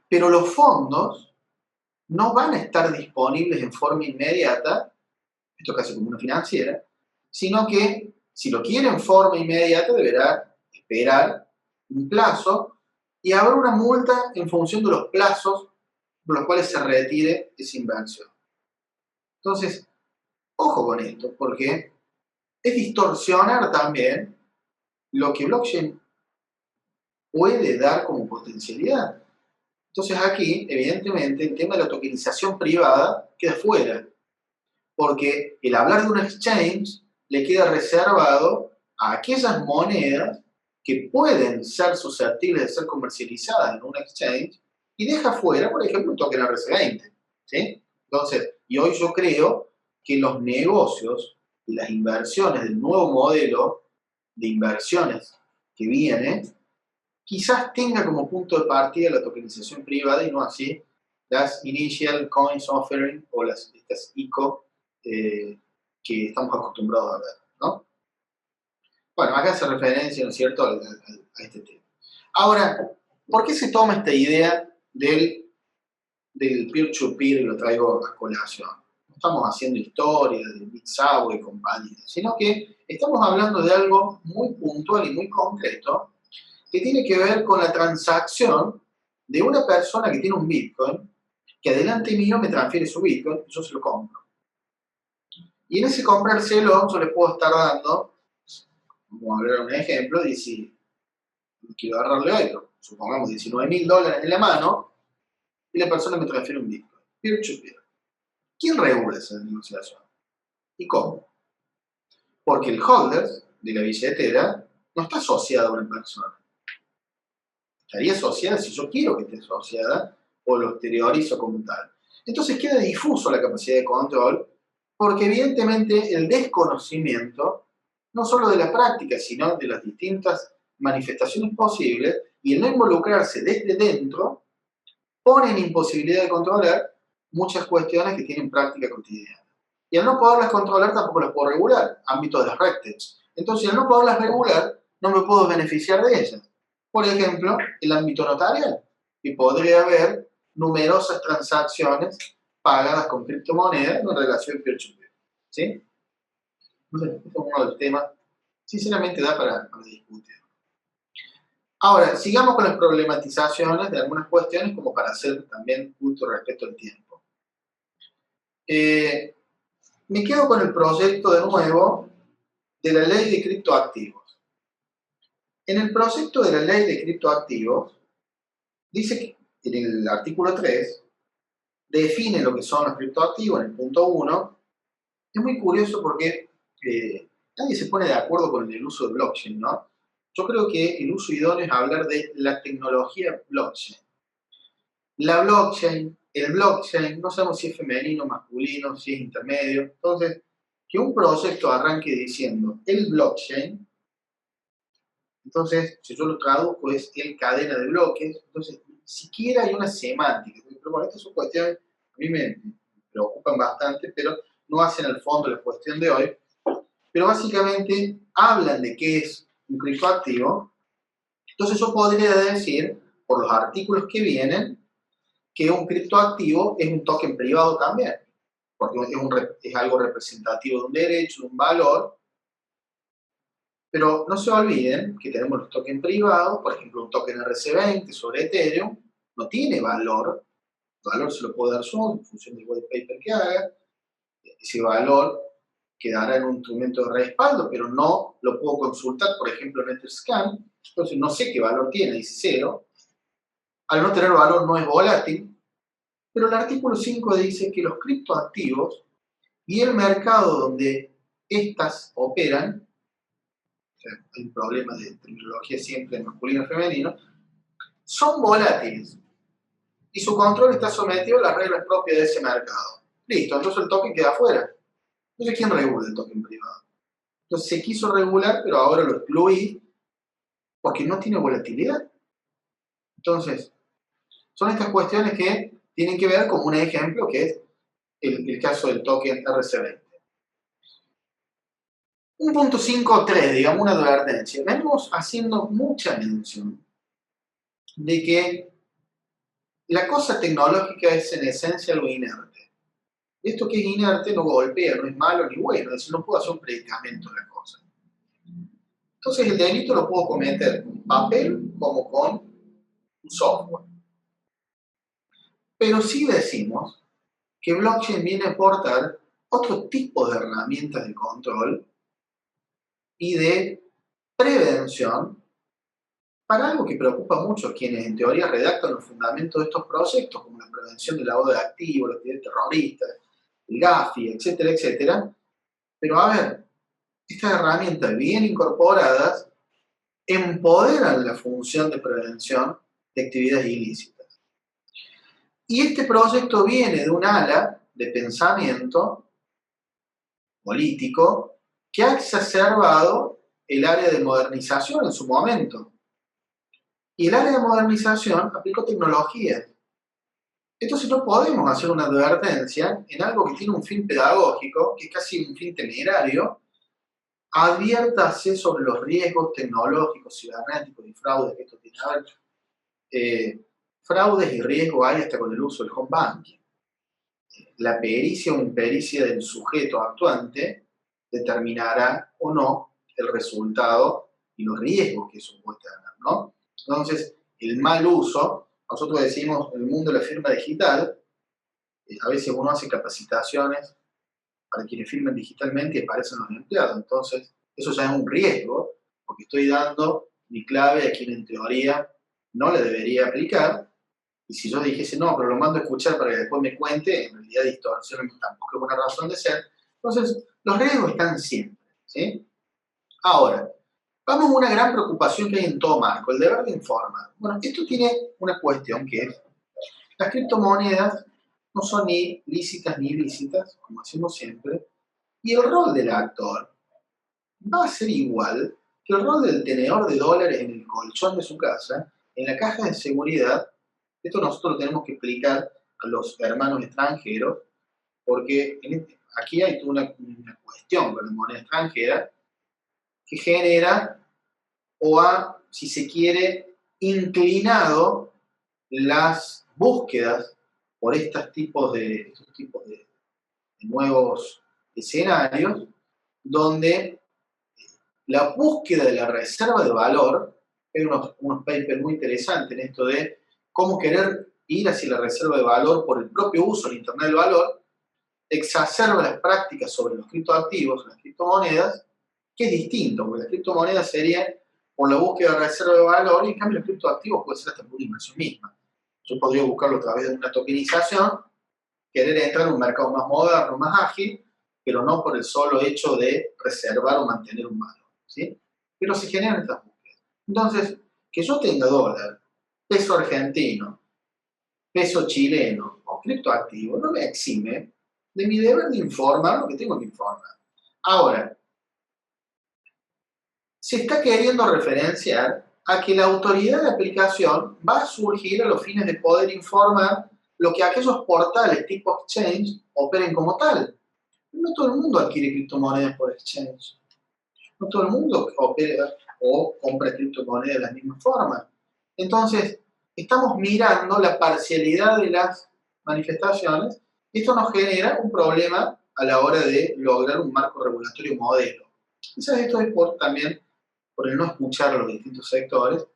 pero los fondos no van a estar disponibles en forma inmediata, esto casi como una financiera, sino que si lo quiere en forma inmediata deberá esperar un plazo y habrá una multa en función de los plazos por los cuales se retire esa inversión. Entonces, ojo con esto, porque es distorsionar también lo que blockchain puede dar como potencialidad. Entonces aquí, evidentemente, el tema de la tokenización privada queda fuera, porque el hablar de un exchange le queda reservado a aquellas monedas que pueden ser susceptibles de ser comercializadas en un exchange y deja fuera, por ejemplo, un token RC20, ¿sí? Entonces, y hoy yo creo que los negocios y las inversiones del nuevo modelo de inversiones que viene, quizás tenga como punto de partida la tokenización privada y no así las Initial Coins Offering o estas ICO que estamos acostumbrados a ver, ¿no? Bueno, acá hace referencia, ¿no es cierto?, a este tema. Ahora, ¿por qué se toma esta idea del peer-to-peer y lo traigo a colación? No estamos haciendo historia de Big Sao y compañía, sino que estamos hablando de algo muy puntual y muy concreto que tiene que ver con la transacción de una persona que tiene un Bitcoin, que adelante mío me transfiere su Bitcoin y yo se lo compro. Y en ese comprárselo yo le puedo estar dando, vamos a ver un ejemplo, de si quiero agarrarle hoy, supongamos $19.000 en la mano, y la persona me transfiere un Bitcoin. Peer-to-peer. ¿Quién regula esa negociación? ¿Y cómo? Porque el holder de la billetera no está asociado a una persona. Estaría asociada si yo quiero que esté asociada o lo exteriorizo como tal. Entonces queda difuso la capacidad de control porque evidentemente el desconocimiento, no solo de la práctica, sino de las distintas manifestaciones posibles y el no involucrarse desde dentro, pone en imposibilidad de controlar muchas cuestiones que tienen práctica cotidiana. Y al no poderlas controlar tampoco las puedo regular, ámbito de las RegTech. Entonces al no poderlas regular, no me puedo beneficiar de ellas. Por ejemplo, el ámbito notarial. Y podría haber numerosas transacciones pagadas con criptomonedas en relación peer-to-peer. ¿Sí? Entonces, este es uno de los temas, sinceramente da para discutir. Ahora, sigamos con las problematizaciones de algunas cuestiones como para hacer también punto respecto al tiempo. Me quedo con el proyecto de nuevo de la ley de criptoactivos. En el proyecto de la ley de criptoactivos dice que en el artículo 3 define lo que son los criptoactivos en el punto 1. Es muy curioso porque nadie se pone de acuerdo con el uso de blockchain, ¿no? Yo creo que el uso idóneo es hablar de la tecnología blockchain. La blockchain, el blockchain, no sabemos si es femenino, masculino, si es intermedio. Entonces, que un proyecto arranque diciendo el blockchain, entonces, si yo lo traduzco es el cadena de bloques, entonces, siquiera hay una semántica. Pero bueno, estas son cuestiones que a mí me preocupan bastante, pero no hacen al fondo la cuestión de hoy. Pero básicamente hablan de qué es un criptoactivo. Entonces yo podría decir, por los artículos que vienen, que un criptoactivo es un token privado también, porque es algo representativo de un derecho, de un valor. Pero no se olviden que tenemos los tokens privados, por ejemplo, un token RC20 sobre Ethereum, no tiene valor. El valor se lo puede dar yo en función del white paper que haga. Ese valor quedará en un instrumento de respaldo, pero no lo puedo consultar, por ejemplo, en Etherscan. Entonces no sé qué valor tiene, dice 0. Al no tener valor no es volátil, pero el artículo 5 dice que los criptoactivos y el mercado donde estas operan, o sea, hay un problema de terminología siempre masculino y femenino, son volátiles y su control está sometido a las reglas propias de ese mercado. Listo, entonces el token queda afuera. Entonces, ¿quién regula el token privado? Entonces se quiso regular, pero ahora lo excluí porque no tiene volatilidad. Entonces, son estas cuestiones que tienen que ver como un ejemplo que es el caso del token RC20. Un punto 5.3, digamos, una advertencia. Venimos haciendo mucha mención de que la cosa tecnológica es en esencia algo inerte. Esto que es inerte no golpea, no es malo ni bueno, es decir, no puedo hacer un predicamento de la cosa. Entonces el delito lo puedo cometer con papel como con un software. Pero sí decimos que blockchain viene a aportar otro tipo de herramientas de control y de prevención para algo que preocupa mucho a quienes en teoría redactan los fundamentos de estos proyectos, como la prevención del lavado de activos, la actividad terrorista, el GAFI, etcétera, etcétera. Pero a ver, estas herramientas bien incorporadas empoderan la función de prevención de actividades ilícitas. Y este proyecto viene de un ala de pensamiento político que ha exacerbado el área de modernización en su momento. Y el área de modernización aplicó tecnología. Entonces no podemos hacer una advertencia en algo que tiene un fin pedagógico, que es casi un fin temerario. Adviértase sobre los riesgos tecnológicos, cibernéticos y fraudes que esto tiene a ver. Fraudes y riesgos hay hasta con el uso del home banking. La pericia o impericia del sujeto actuante determinará o no el resultado y los riesgos que eso puede tener, ¿no? Entonces, el mal uso, nosotros decimos en el mundo de la firma digital, a veces uno hace capacitaciones para quienes firman digitalmente y aparecen los empleados. Entonces, eso ya es un riesgo, porque estoy dando mi clave a quien en teoría no le debería aplicar. Y si yo dijese, no, pero lo mando a escuchar para que después me cuente, en realidad distorsión tampoco es una razón de ser. Entonces, los riesgos están siempre, ¿sí? Ahora, vamos a una gran preocupación que hay en todo marco, el deber de informar. Bueno, esto tiene una cuestión que es, las criptomonedas no son ni lícitas ni ilícitas, como decimos siempre, y el rol del actor va a ser igual que el rol del tenedor de dólares en el colchón de su casa, en la caja de seguridad. Esto nosotros lo tenemos que explicar a los hermanos extranjeros, porque aquí hay una cuestión con la moneda extranjera que genera o ha, si se quiere, inclinado las búsquedas por estos tipos de nuevos escenarios, donde la búsqueda de la reserva de valor Hay unos papers muy interesantes en esto de cómo querer ir hacia la reserva de valor por el propio uso del Internet del valor, exacerba las prácticas sobre los criptoactivos, las criptomonedas, que es distinto, porque las criptomonedas serían por la búsqueda de reserva de valor, y en cambio los criptoactivos puede ser hasta por una inversión misma. Yo podría buscarlo a través de una tokenización, querer entrar en un mercado más moderno, más ágil, pero no por el solo hecho de reservar o mantener un valor, ¿sí? Pero se generan estas búsquedas. Entonces, que yo tenga dólar, peso argentino, peso chileno o criptoactivo no me exime de mi deber de informar lo que tengo que informar. Ahora, se está queriendo referenciar a que la autoridad de aplicación va a surgir a los fines de poder informar lo que aquellos portales tipo exchange operen como tal. No todo el mundo adquiere criptomonedas por exchange. No todo el mundo opera o compra criptomonedas de la misma forma. Entonces, estamos mirando la parcialidad de las manifestaciones y esto nos genera un problema a la hora de lograr un marco regulatorio modelo. Quizás esto es también por el no escuchar a los distintos sectores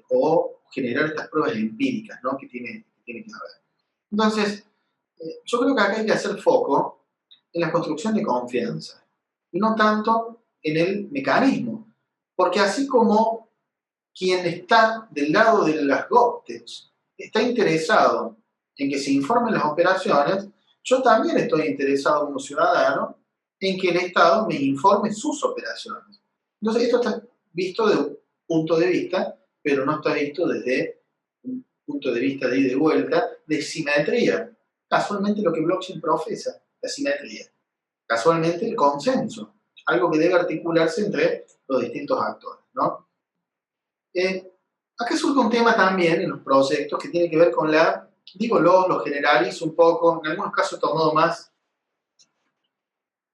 o generar estas pruebas empíricas, ¿no? que tiene que haber. Entonces, yo creo que acá hay que hacer foco en la construcción de confianza y no tanto en el mecanismo, porque así como quien está del lado de las GovTechs está interesado en que se informen las operaciones, yo también estoy interesado como ciudadano en que el Estado me informe sus operaciones. Entonces, esto está visto desde un punto de vista, pero no está visto desde un punto de vista de ida y vuelta, de simetría. Casualmente lo que blockchain profesa, la simetría. Casualmente el consenso, algo que debe articularse entre los distintos actores, ¿no? Acá surge un tema también en los proyectos que tiene que ver con lo generalizo un poco, en algunos casos he tomado más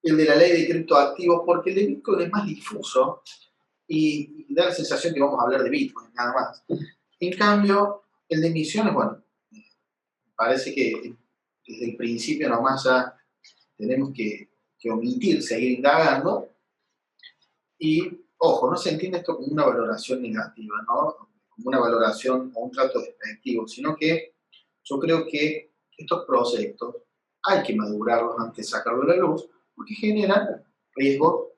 el de la ley de criptoactivos, porque el de Bitcoin es más difuso y da la sensación que vamos a hablar de Bitcoin, nada más. En cambio, el de emisiones, bueno, parece que desde el principio nomás ya tenemos que omitir, seguir indagando, y, ojo, no se entiende esto como una valoración negativa, ¿no? Como una valoración o un trato despectivo, sino que yo creo que estos proyectos hay que madurarlos antes de sacarlos a la luz, porque generan riesgos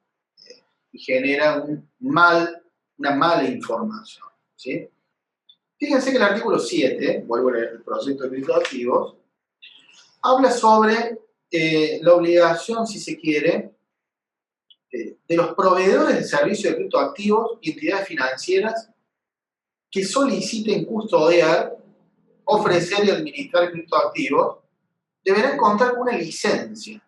y generan una mala información, ¿sí? Fíjense que el artículo 7, vuelvo a leer el proyecto de criptoactivos, habla sobre la obligación, si se quiere, de los proveedores de servicios de criptoactivos y entidades financieras que soliciten custodiar, ofrecer y administrar criptoactivos, deberán contar con una licencia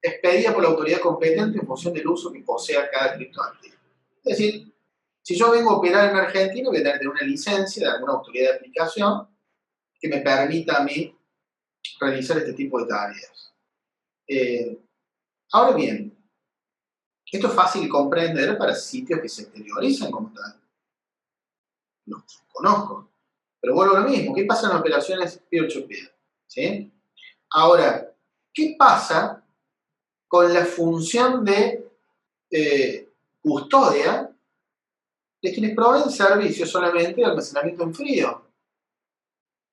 expedida por la autoridad competente en función del uso que posea cada criptoactivo. Es decir, si yo vengo a operar en Argentina, voy a tener una licencia de alguna autoridad de aplicación que me permita a mí realizar este tipo de tareas. Ahora bien, esto es fácil de comprender para sitios que se exteriorizan como tal. Los conozco. Pero vuelvo a lo mismo. ¿Qué pasa en operaciones peer-to-peer? ¿Sí? Ahora, ¿qué pasa con la función de custodia de quienes proveen servicios solamente de almacenamiento en frío?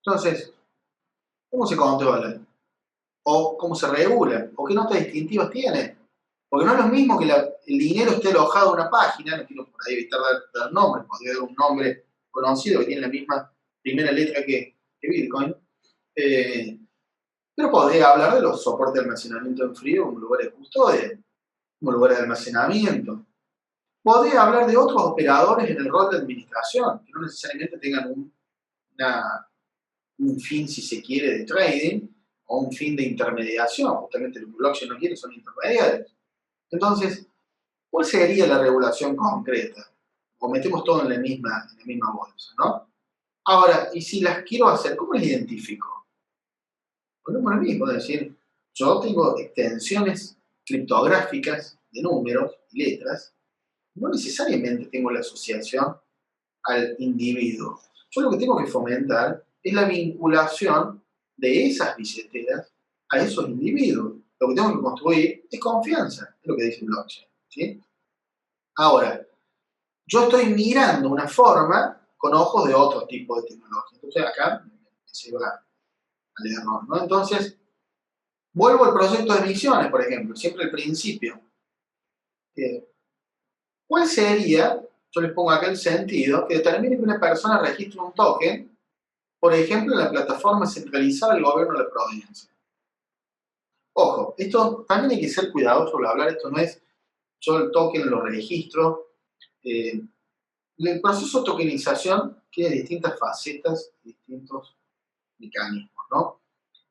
Entonces, ¿cómo se controla? ¿O cómo se regula? ¿O qué notas distintivas tiene? Porque no es lo mismo que el dinero esté alojado en una página, no quiero por ahí evitar dar nombres, podría dar un nombre conocido que tiene la misma primera letra que Bitcoin, pero podría hablar de los soportes de almacenamiento en frío como lugares de custodia, como lugares de almacenamiento. Podría hablar de otros operadores en el rol de administración, que no necesariamente tengan un fin, si se quiere, de trading o un fin de intermediación. Justamente lo que blockchain no quiere son intermediarios. Entonces, ¿cuál sería la regulación concreta? O metemos todo en la misma bolsa, ¿no? Ahora, y si las quiero hacer, ¿cómo las identifico? Ponemos lo mismo, es decir, yo tengo extensiones criptográficas de números y letras, no necesariamente tengo la asociación al individuo. Yo lo que tengo que fomentar es la vinculación de esas billeteras a esos individuos. Lo que tengo que construir es confianza, es lo que dice el blockchain, ¿sí? Ahora, yo estoy mirando una forma con ojos de otro tipo de tecnología. Entonces acá me lleva al error, ¿no? Entonces, vuelvo al proyecto de emisiones, por ejemplo, siempre el principio. ¿Cuál sería, yo les pongo acá el sentido, que determine que una persona registre un token, por ejemplo, en la plataforma centralizada del gobierno de la provincia? Ojo, esto también hay que ser cuidadoso al hablar, esto no es yo el token lo registro. El proceso de tokenización tiene distintas facetas, distintos mecanismos, ¿no?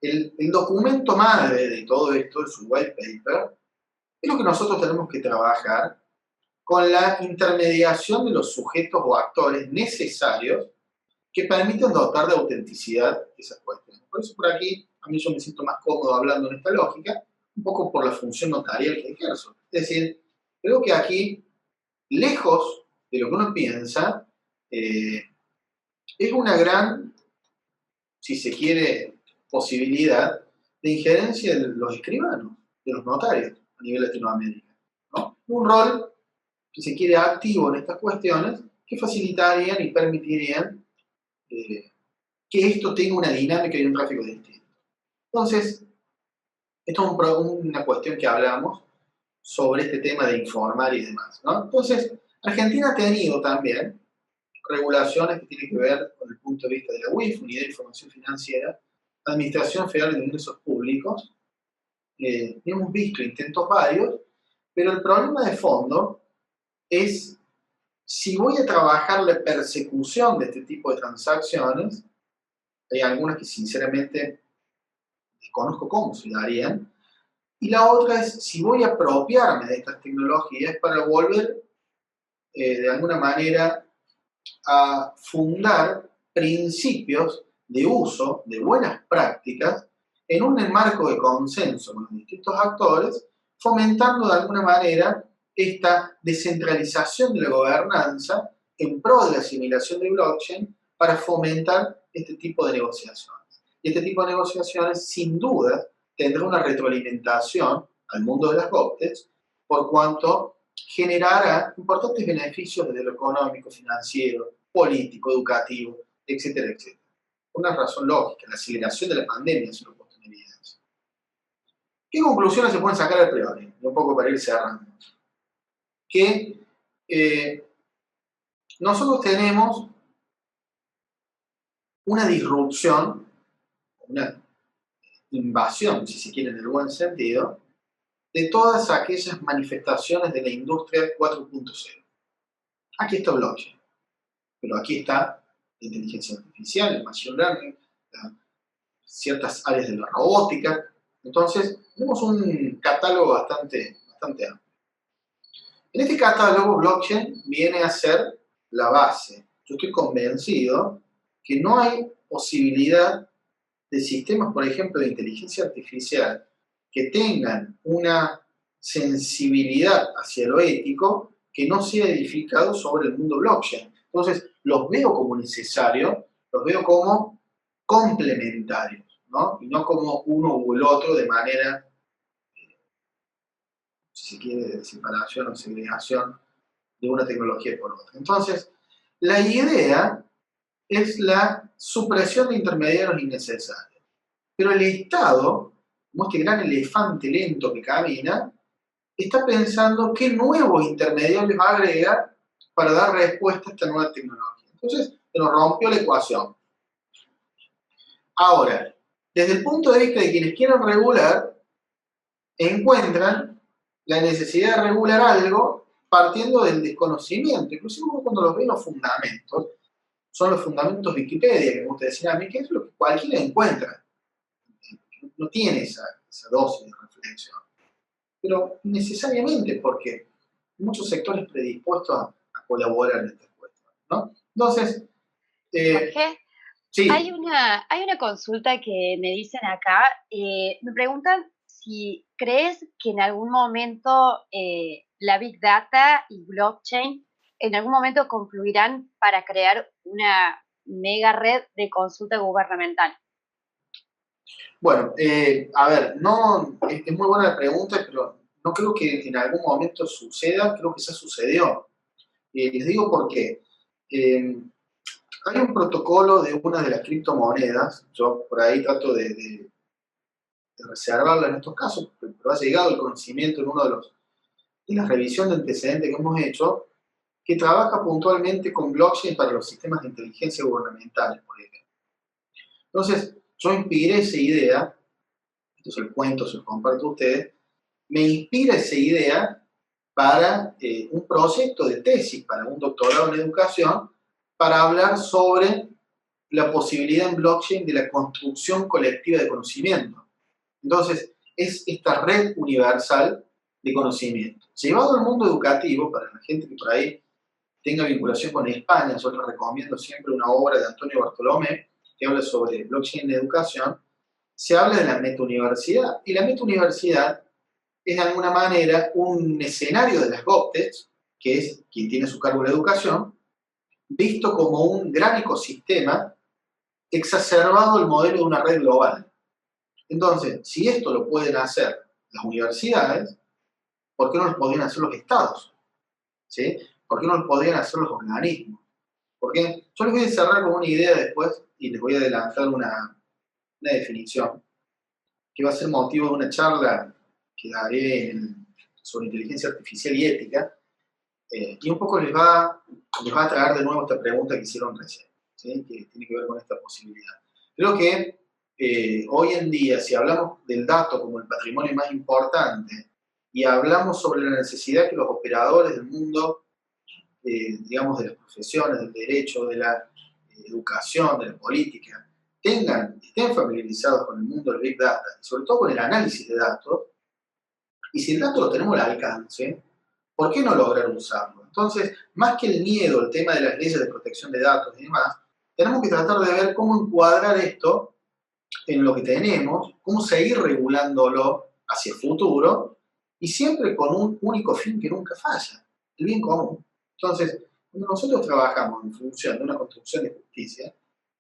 El documento madre de todo esto es un white paper, es lo que nosotros tenemos que trabajar con la intermediación de los sujetos o actores necesarios que permitan dotar de autenticidad esas cuestiones. Por eso por aquí a mí yo me siento más cómodo hablando en esta lógica, un poco por la función notarial que ejerzo. Es decir, creo que aquí, lejos de lo que uno piensa, es una gran, si se quiere, posibilidad de injerencia de los escribanos, de los notarios a nivel Latinoamérica, ¿no? Un rol, si se quiere, activo en estas cuestiones que facilitarían y permitirían que esto tenga una dinámica y un tráfico distinto. Entonces, esto es una cuestión que hablamos sobre este tema de informar y demás, ¿no? Entonces, Argentina ha tenido también regulaciones que tienen que ver con el punto de vista de la UIF, Unidad de Información Financiera, Administración Federal de Ingresos Públicos. Hemos visto intentos varios, pero el problema de fondo es si voy a trabajar la persecución de este tipo de transacciones, hay algunas que sinceramente desconozco cómo se darían, y la otra es si voy a apropiarme de estas tecnologías para volver de alguna manera a fundar principios de uso de buenas prácticas en un marco de consenso con los distintos actores, fomentando de alguna manera esta descentralización de la gobernanza en pro de la asimilación de blockchain para fomentar este tipo de negociaciones. Y este tipo de negociaciones, sin duda, tendrá una retroalimentación al mundo de las GovTechs, por cuanto generará importantes beneficios desde lo económico, financiero, político, educativo, etcétera, etcétera. Por una razón lógica, la aceleración de la pandemia se lo ha puesto en evidencia. ¿Qué conclusiones se pueden sacar al priori? Un poco para ir cerrando. Que nosotros tenemos una disrupción, una invasión, si se quiere en el buen sentido, de todas aquellas manifestaciones de la industria 4.0. Aquí está blockchain, pero aquí está la inteligencia artificial, el machine learning, ciertas áreas de la robótica. Entonces, tenemos un catálogo bastante amplio. En este catálogo, blockchain viene a ser la base. Yo estoy convencido que no hay posibilidad de sistemas, por ejemplo, de inteligencia artificial que tengan una sensibilidad hacia lo ético que no sea edificado sobre el mundo blockchain. Entonces, los veo como necesarios, los veo como complementarios, ¿no? Y no como uno u el otro de manera, si se quiere, de separación o segregación de una tecnología por otra. Entonces, la idea es la supresión de intermediarios innecesarios. Pero el Estado, como este gran elefante lento que camina, está pensando qué nuevos intermediarios agrega para dar respuesta a esta nueva tecnología. Entonces, se nos rompió la ecuación. Ahora, desde el punto de vista de quienes quieran regular, encuentran la necesidad de regular algo partiendo del desconocimiento. Inclusive cuando los ven los fundamentos, son los fundamentos de Wikipedia, que me gusta decir a mí, que es lo que cualquiera encuentra. No tiene esa dosis de reflexión. Pero necesariamente porque hay muchos sectores predispuestos a colaborar en estas cuestiones, ¿no? Entonces, Jorge, sí. hay una consulta que me dicen acá. Me preguntan si crees que en algún momento la Big Data y blockchain en algún momento confluirán para crear una mega red de consulta gubernamental. Bueno, a ver, no, es muy buena la pregunta, pero no creo que en algún momento suceda, creo que ya sucedió. Les digo por qué. Hay un protocolo de una de las criptomonedas, yo por ahí trato de reservarla en estos casos, pero ha llegado el conocimiento en uno de las revisiones de antecedentes que hemos hecho, que trabaja puntualmente con blockchain para los sistemas de inteligencia gubernamentales, por ejemplo. Entonces, yo inspiré esa idea, esto se lo cuento, se lo comparto a ustedes, me inspira esa idea para un proyecto de tesis, para un doctorado en educación, para hablar sobre la posibilidad en blockchain de la construcción colectiva de conocimiento. Entonces, es esta red universal de conocimiento. Llevado al mundo educativo, para la gente que por ahí tenga vinculación con España, yo les recomiendo siempre una obra de Antonio Bartolomé, que habla sobre blockchain en educación, se habla de la metauniversidad. Y la metauniversidad es de alguna manera un escenario de las GovTechs, que es quien tiene a su cargo la educación, visto como un gran ecosistema exacerbado el modelo de una red global. Entonces, si esto lo pueden hacer las universidades, ¿por qué no lo podrían hacer los estados? ¿Sí? ¿Por qué no lo podrían hacer los organismos? Porque yo les voy a cerrar con una idea después y les voy a adelantar una definición que va a ser motivo de una charla que daré sobre inteligencia artificial y ética, y un poco les va a traer de nuevo esta pregunta que hicieron recién, ¿sí? Que tiene que ver con esta posibilidad. Creo que hoy en día, si hablamos del dato como el patrimonio más importante y hablamos sobre la necesidad que los operadores del mundo, digamos, de las profesiones, del derecho, de la educación, de la política, estén familiarizados con el mundo del Big Data, y sobre todo con el análisis de datos, y si el dato lo tenemos al alcance, ¿por qué no lograr usarlo? Entonces, más que el miedo, el tema de las leyes de protección de datos y demás, tenemos que tratar de ver cómo encuadrar esto en lo que tenemos, cómo seguir regulándolo hacia el futuro, y siempre con un único fin que nunca falla, el bien común. Entonces, cuando nosotros trabajamos en función de una construcción de justicia,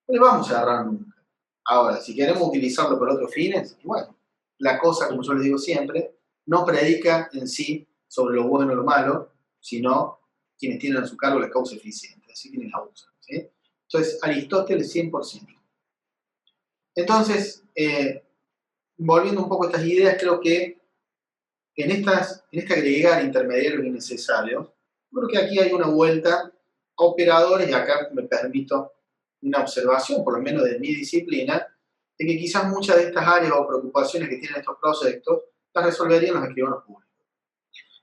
no le vamos a errar nunca. Ahora, si queremos utilizarlo para otros fines, bueno, la cosa, como yo les digo siempre, no predica en sí sobre lo bueno o lo malo, sino quienes tienen a su cargo la causa eficiente, así quienes la usan. ¿Sí? Entonces, Aristóteles 100%. Entonces, volviendo un poco a estas ideas, creo que en este agregar intermediarios innecesarios, creo que aquí hay una vuelta a operadores, y acá me permito una observación, por lo menos de mi disciplina, de que quizás muchas de estas áreas o preocupaciones que tienen estos proyectos las resolverían los escribanos públicos.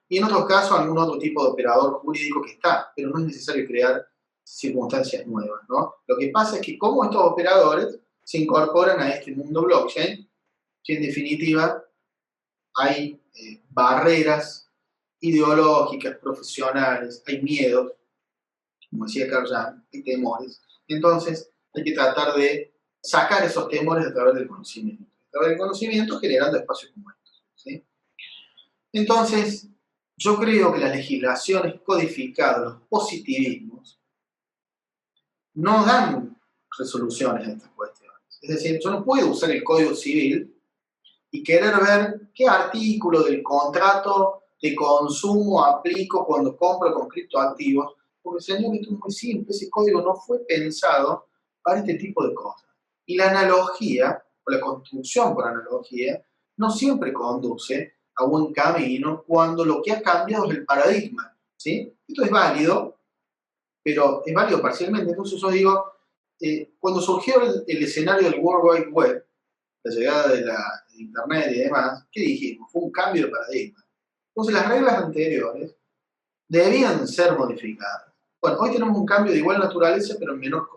Y en otros casos, algún otro tipo de operador jurídico que está, pero no es necesario crear circunstancias nuevas, ¿no? Lo que pasa es que como estos operadores se incorporan a este mundo blockchain, que en definitiva hay barreras ideológicas, profesionales, hay miedos, como decía Carl Jung, hay temores. Entonces, hay que tratar de sacar esos temores a través del conocimiento. A través del conocimiento generando espacios como estos. ¿Sí? Entonces, yo creo que las legislaciones codificadas, los positivismos, no dan resoluciones a estas cuestiones. Es decir, yo no puedo usar el Código Civil y querer ver qué artículo del contrato de consumo aplico cuando compro con criptoactivos, porque señor, esto es muy simple, ese código no fue pensado para este tipo de cosas. Y la analogía, o la construcción por analogía, no siempre conduce a buen camino cuando lo que ha cambiado es el paradigma. ¿Sí? Esto es válido, pero es válido parcialmente. Entonces yo digo, cuando surgió el escenario del World Wide Web, la llegada de Internet y demás, ¿qué dijimos? Fue un cambio de paradigma. Entonces las reglas anteriores debían ser modificadas. Bueno, hoy tenemos un cambio de igual naturaleza, pero en menos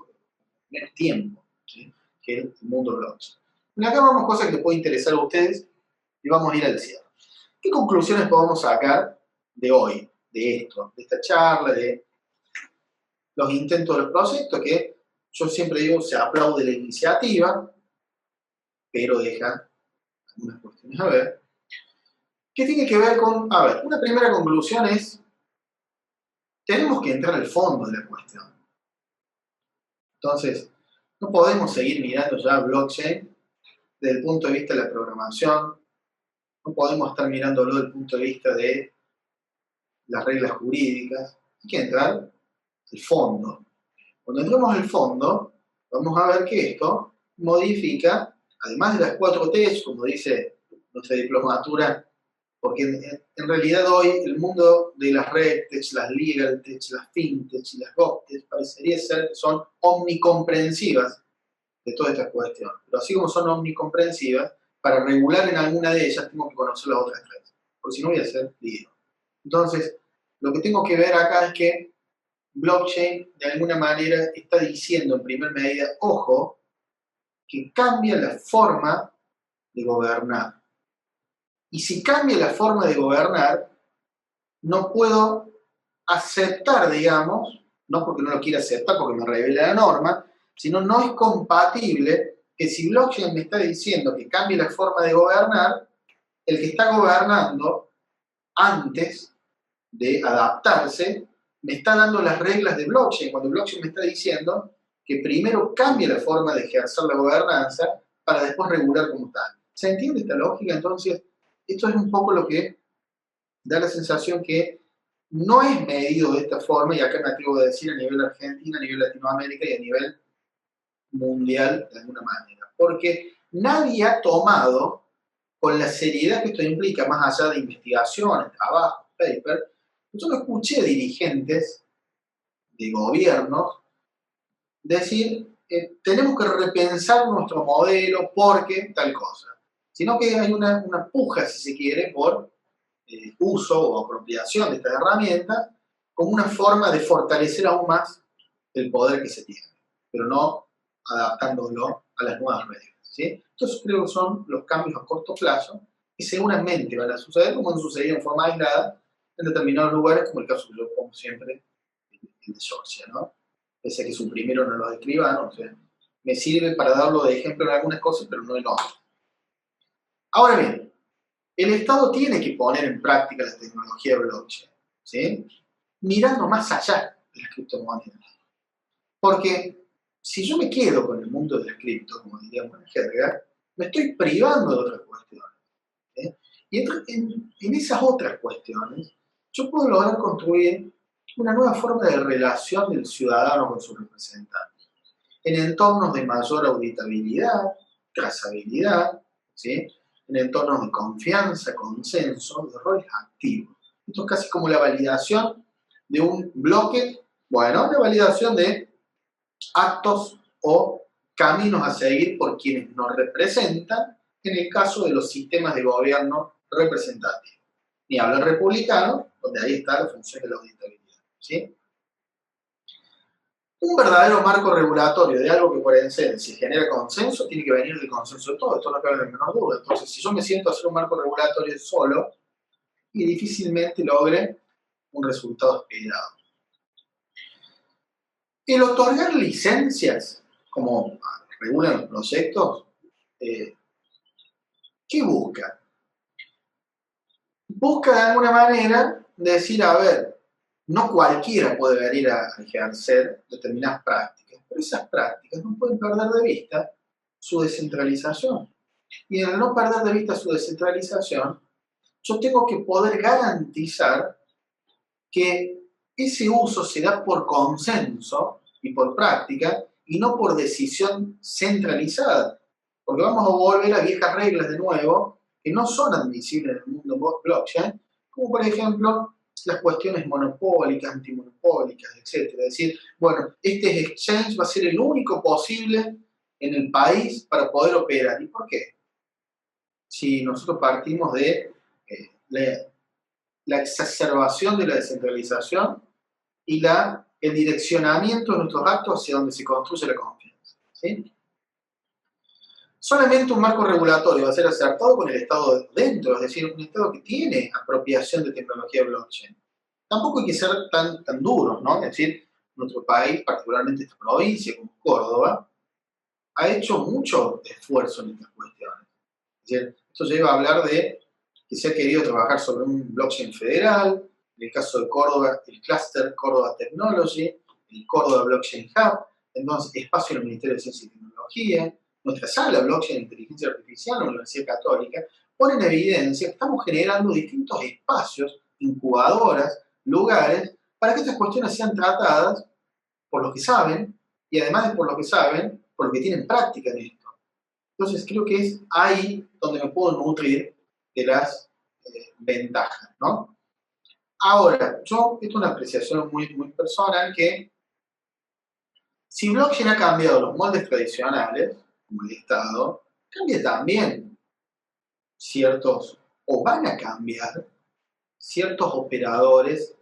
tiempo, ¿sí? Que el mundo blockchain. Y acá vamos a cosas que les pueden interesar a ustedes y vamos a ir al cierre. ¿Qué conclusiones podemos sacar de hoy, de esto, de esta charla, de los intentos del proyecto? Que yo siempre digo, se aplaude la iniciativa, pero deja algunas cuestiones a ver. ¿Qué tiene que ver con? A ver, una primera conclusión es, tenemos que entrar al fondo de la cuestión. Entonces, no podemos seguir mirando ya blockchain desde el punto de vista de la programación, no podemos estar mirándolo desde el punto de vista de las reglas jurídicas, hay que entrar al fondo. Cuando entremos al fondo, vamos a ver que esto modifica, además de las 4 T's, como dice nuestra diplomatura, porque en realidad hoy el mundo de las RegTech, las LegalTech, las FinTech y las GovTech parecería ser que son omnicomprensivas de todas estas cuestiones. Pero así como son omnicomprensivas, para regular en alguna de ellas tengo que conocer las otras 3, porque si no voy a ser lío. Entonces, lo que tengo que ver acá es que blockchain de alguna manera está diciendo en primer medida, ojo, que cambia la forma de gobernar. Y si cambia la forma de gobernar, no puedo aceptar, digamos, no porque no lo quiera aceptar, porque me revela la norma, sino no es compatible que si blockchain me está diciendo que cambie la forma de gobernar, el que está gobernando antes de adaptarse, me está dando las reglas de blockchain, cuando blockchain me está diciendo que primero cambie la forma de ejercer la gobernanza para después regular como tal. ¿Se entiende esta lógica? Entonces, esto es un poco lo que da la sensación que no es medido de esta forma, y acá me atrevo a decir a nivel Argentina, a nivel Latinoamérica y a nivel mundial de alguna manera. Porque nadie ha tomado, con la seriedad que esto implica, más allá de investigaciones, trabajos, papers, yo no escuché dirigentes de gobiernos decir, tenemos que repensar nuestro modelo porque tal cosa. Sino que hay una puja, si se quiere, por uso o apropiación de estas herramientas como una forma de fortalecer aún más el poder que se tiene, pero no adaptándolo a las nuevas reglas. ¿Sí? Entonces creo que son los cambios a corto plazo que seguramente van a suceder, como han sucedido en forma aislada en determinados lugares, como el caso que yo pongo siempre, el de Georgia, ¿no? Pese a que suprimieron a los escribanos, o sea, me sirve para darlo de ejemplo en algunas cosas, pero no en otras. Ahora bien, el Estado tiene que poner en práctica la tecnología blockchain, ¿sí? Mirando más allá de las criptomonedas. Porque si yo me quedo con el mundo de las cripto, como diríamos en jerga, me estoy privando de otras cuestiones. ¿Sí? Y en esas otras cuestiones, yo puedo lograr construir una nueva forma de relación del ciudadano con sus representantes, en entornos de mayor auditabilidad, trazabilidad, ¿sí? En entornos de confianza, consenso, de roles activos. Esto es casi como la validación de un bloque, bueno, la validación de actos o caminos a seguir por quienes nos representan en el caso de los sistemas de gobierno representativos. Ni hablar republicano, donde ahí está la función de la auditabilidad. ¿Sí? Un verdadero marco regulatorio de algo que por esencia genera consenso tiene que venir del consenso de todos, esto no cabe la menor duda. Entonces, si yo me siento a hacer un marco regulatorio solo, y difícilmente logre un resultado esperado. El otorgar licencias, como regulan los proyectos, ¿qué busca? Busca de alguna manera decir, a ver, no cualquiera puede venir a ejercer determinadas prácticas, pero esas prácticas no pueden perder de vista su descentralización. Y al no perder de vista su descentralización, yo tengo que poder garantizar que ese uso se da por consenso y por práctica y no por decisión centralizada. Porque vamos a volver a viejas reglas de nuevo que no son admisibles en el mundo blockchain, como por ejemplo las cuestiones monopólicas, antimonopólicas, etc. Es decir, bueno, este exchange va a ser el único posible en el país para poder operar. ¿Y por qué? Si nosotros partimos de la exacerbación de la descentralización y el direccionamiento de nuestros actos hacia donde se construye la confianza. ¿Sí? Solamente un marco regulatorio va a ser acertado con el Estado dentro, es decir, un Estado que tiene apropiación de tecnología blockchain. Tampoco hay que ser tan duros, ¿no? Es decir, nuestro país, particularmente esta provincia como Córdoba, ha hecho mucho esfuerzo en estas cuestiones. Es decir, esto lleva a hablar de que se ha querido trabajar sobre un blockchain federal, en el caso de Córdoba, el Cluster Córdoba Technology, el Córdoba Blockchain Hub, entonces espacio en el Ministerio de Ciencia y Tecnología, nuestra sala Blockchain e Inteligencia Artificial en la Universidad Católica, ponen en evidencia que estamos generando distintos espacios, incubadoras, lugares, para que estas cuestiones sean tratadas por los que saben, y además de por los que saben, por los que tienen práctica en esto. Entonces creo que es ahí donde me puedo nutrir de las ventajas, ¿no? Ahora, esto es una apreciación muy, muy personal, que si blockchain ha cambiado los moldes tradicionales, como el Estado, cambia también ciertos, o van a cambiar ciertos operadores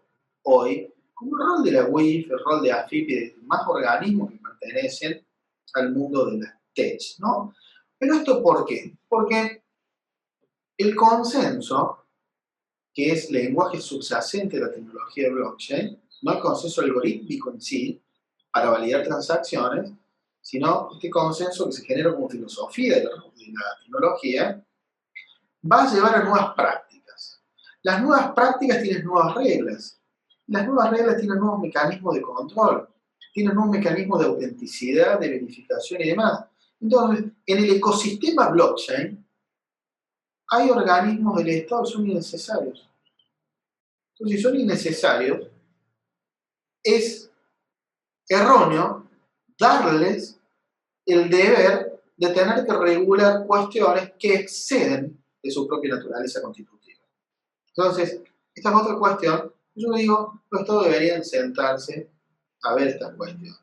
hoy, como el rol de la UIF, el rol de AFIP y de más organismos que pertenecen al mundo de las tech, ¿no? Pero esto ¿por qué? Porque el consenso, que es lenguaje subyacente de la tecnología de blockchain, no el consenso algorítmico en sí, para validar transacciones, sino este consenso que se genera como filosofía de la tecnología, va a llevar a nuevas prácticas. Las nuevas prácticas tienen nuevas reglas. Las nuevas reglas tienen nuevos mecanismos de control, tienen nuevos mecanismos de autenticidad, de verificación y demás. Entonces, en el ecosistema blockchain, hay organismos del Estado que son innecesarios. Entonces, si son innecesarios, es erróneo darles el deber de tener que regular cuestiones que exceden de su propia naturaleza constitutiva. Entonces, esta es otra cuestión. Yo digo, los estados deberían sentarse a ver estas cuestiones.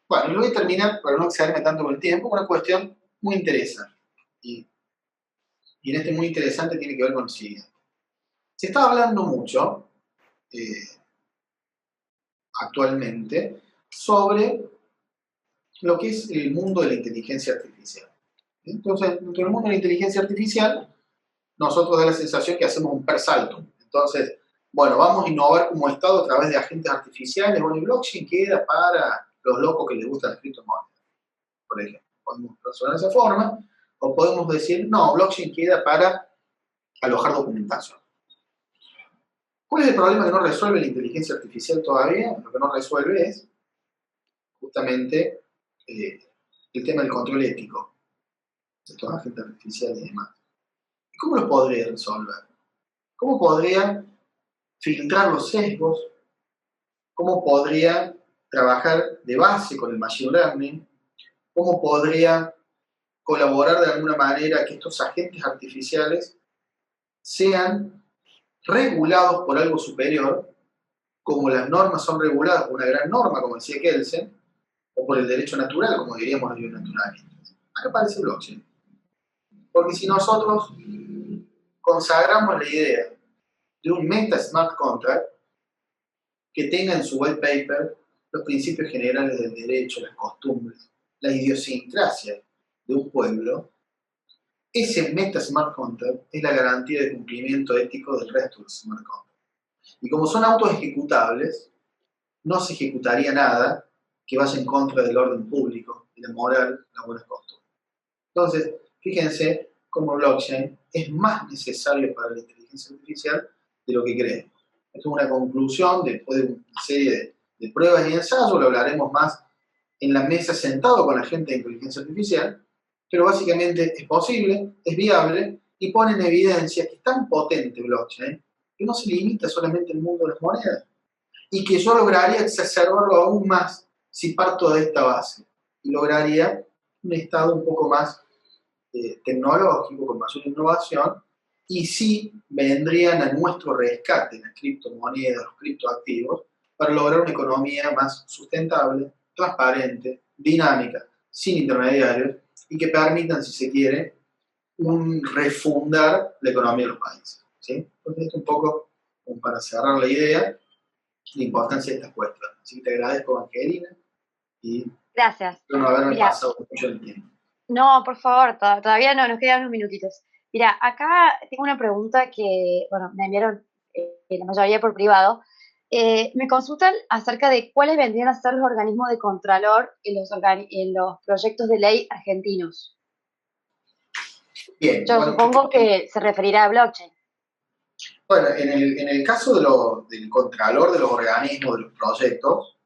Bueno, y voy a terminar, para no excederme tanto con el tiempo, con una cuestión muy interesante. Y en este muy interesante tiene que ver con lo siguiente. Se está hablando mucho actualmente sobre lo que es el mundo de la inteligencia artificial. Entonces, dentro del mundo de la inteligencia artificial, nosotros da la sensación que hacemos un per salto. Entonces, bueno, vamos a innovar como Estado a través de agentes artificiales. Bueno, el blockchain queda para los locos que les gustan las criptomonedas, por ejemplo. Podemos razonar de esa forma, o podemos decir, no, blockchain queda para alojar documentación. ¿Cuál es el problema que no resuelve la inteligencia artificial todavía? Lo que no resuelve es justamente el tema del control ético de estos agentes artificiales y demás. ¿Y cómo lo podría resolver? ¿Cómo podría filtrar los sesgos? ¿Cómo podría trabajar de base con el machine learning? ¿Cómo podría colaborar de alguna manera que estos agentes artificiales sean regulados por algo superior, como las normas son reguladas por una gran norma, como decía Kelsen, o por el derecho natural, como diríamos los bionaturalistas? Acá aparece blockchain. Porque si nosotros consagramos la idea de un meta smart contract que tenga en su white paper los principios generales del derecho, las costumbres, la idiosincrasia de un pueblo, ese meta smart contract es la garantía de cumplimiento ético del resto de los smart contracts. Y como son autos ejecutables, no se ejecutaría nada que vaya en contra del orden público, de la moral, las buenas costumbres. Entonces, fíjense cómo blockchain es más necesario para la inteligencia artificial de lo que creemos. Esto es una conclusión después de una serie de pruebas y ensayos, lo hablaremos más en la mesa sentado con la gente de inteligencia artificial, pero básicamente es posible, es viable y pone en evidencia que es tan potente blockchain que no se limita solamente al mundo de las monedas y que yo lograría exacerbarlo aún más si parto de esta base y lograría un estado un poco más tecnológico, con mayor innovación, y sí vendrían a nuestro rescate las criptomonedas, los criptoactivos, para lograr una economía más sustentable, transparente, dinámica, sin intermediarios, y que permitan, si se quiere, un refundar la economía de los países. ¿Sí? Entonces, esto un poco como para cerrar la idea, la importancia de estas cuestiones. Así que te agradezco, Angelina, y gracias. espero no haberme pasado mucho el tiempo. No, por favor, todavía no, nos quedan unos minutitos. Mira, acá tengo una pregunta que, bueno, me enviaron la mayoría por privado. Me consultan acerca de cuáles vendrían a ser los organismos de contralor en los proyectos de ley argentinos. Bien, Yo bueno, supongo que se referirá a blockchain. Bueno, en el caso del contralor de los organismos, de los proyectos,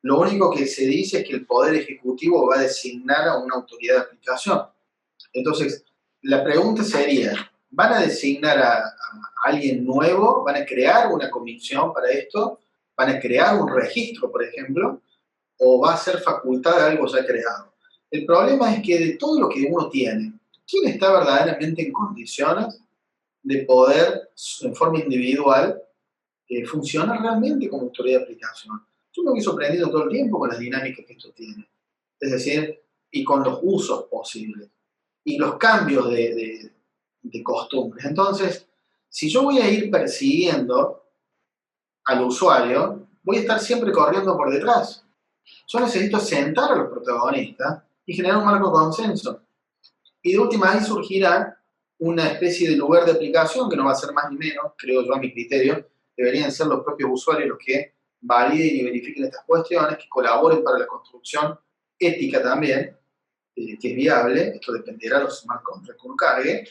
lo único que se dice es que el Poder Ejecutivo va a designar a una autoridad de aplicación. Entonces, la pregunta sería, ¿van a designar a alguien nuevo? ¿Van a crear una comisión para esto? ¿Van a crear un registro, por ejemplo? ¿O va a ser facultad de algo ya creado? El problema es que de todo lo que uno tiene, ¿quién está verdaderamente en condiciones de poder, en forma individual, funcionar realmente como autoridad de aplicación? Yo me voy sorprendido todo el tiempo con las dinámicas que esto tiene. Es decir, y con los usos posibles. Y los cambios de costumbres. Entonces, si yo voy a ir persiguiendo al usuario, voy a estar siempre corriendo por detrás. Yo necesito sentar a los protagonistas y generar un marco de consenso. Y de última ahí surgirá una especie de lugar de aplicación que no va a ser más ni menos, creo yo a mi criterio, deberían ser los propios usuarios los que validen y verifiquen estas cuestiones, que colaboren para la construcción ética también, que es viable, esto dependerá de los smart contracts que uno cargue.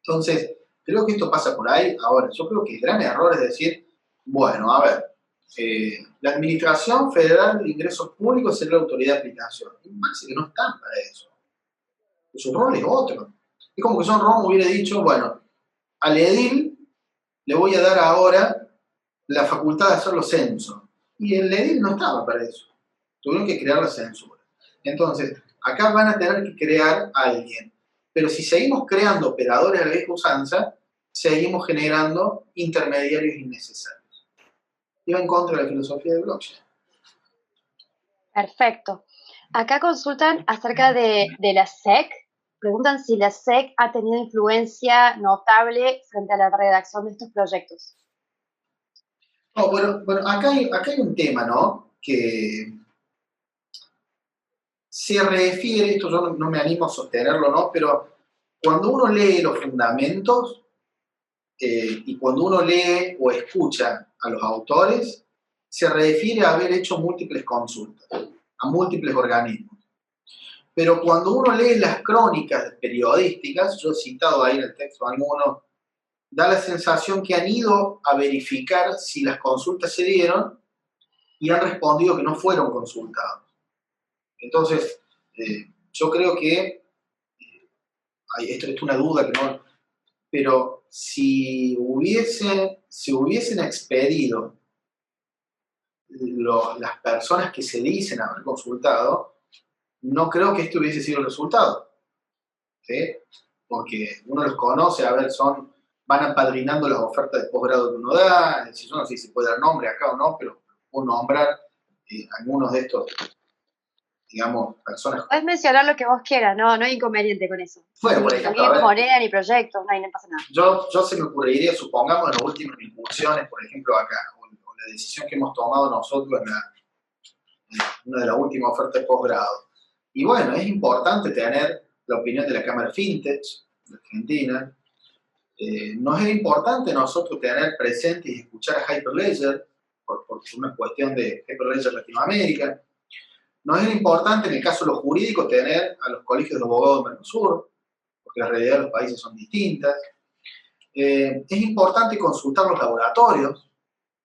Entonces, creo que esto pasa por ahí. Ahora, yo creo que el gran error es decir, bueno, a ver, la Administración Federal de Ingresos Públicos es la autoridad de aplicación. Y me parece que no están para eso. Su rol es otro. Es como que John Romo hubiera dicho, bueno, al edil le voy a dar ahora la facultad de hacer los censos. Y el edil no estaba para eso. Tuvieron que crear la censura. Entonces, acá van a tener que crear a alguien. Pero si seguimos creando operadores a la vieja usanza, seguimos generando intermediarios innecesarios. Iba en contra de la filosofía de blockchain. Perfecto. Acá consultan acerca de la SEC. Preguntan si la SEC ha tenido influencia notable frente a la redacción de estos proyectos. No, bueno, acá hay un tema, ¿no? Que se refiere, esto yo no me animo a sostenerlo, ¿no? Pero cuando uno lee los fundamentos y cuando uno lee o escucha a los autores, se refiere a haber hecho múltiples consultas a múltiples organismos. Pero cuando uno lee las crónicas periodísticas, yo he citado ahí en el texto algunos, da la sensación que han ido a verificar si las consultas se dieron y han respondido que no fueron consultados. Entonces, yo creo que, esto es una duda que no, pero si se hubiesen expedido las personas que se dicen haber consultado, no creo que este hubiese sido el resultado. ¿Sí? Porque uno los conoce, a ver, van apadrinando las ofertas de posgrado que uno da, yo no sé si se puede dar nombre acá o no, pero puedo nombrar algunos de estos, digamos, personas. Puedes mencionar lo que vos quieras, no hay inconveniente con eso. Bueno, por ejemplo, ni moneda ni proyectos, no pasa nada. Yo se me ocurriría, supongamos, en las últimas incursiones, por ejemplo, acá, o la decisión que hemos tomado nosotros en una de las últimas ofertas de posgrado. Y bueno, es importante tener la opinión de la Cámara Fintech de Argentina. Nos es importante nosotros tener presente y escuchar a Hyperledger por una cuestión de Hyperledger Latinoamérica. Nos es importante, en el caso de los jurídicos, tener a los colegios de abogados de Mercosur, porque la realidad de los países son distintas. Es importante consultar los laboratorios,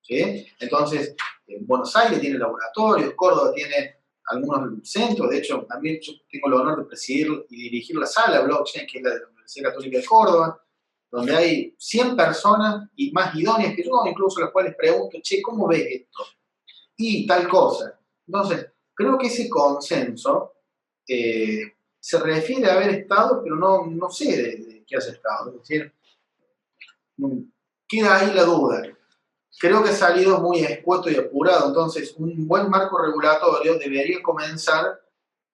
¿sí? Entonces, Buenos Aires tiene laboratorios, Córdoba tiene algunos centros, de hecho, también yo tengo el honor de presidir y dirigir la sala blockchain, que es la de la Universidad Católica de Córdoba, donde hay 100 personas y más idóneas que yo, incluso a las cuales pregunto, che, ¿cómo ves esto? Y tal cosa. Entonces, creo que ese consenso se refiere a haber estado, pero no sé de qué has estado. Es decir, queda ahí la duda. Creo que ha salido muy escueto y apurado, entonces un buen marco regulatorio debería comenzar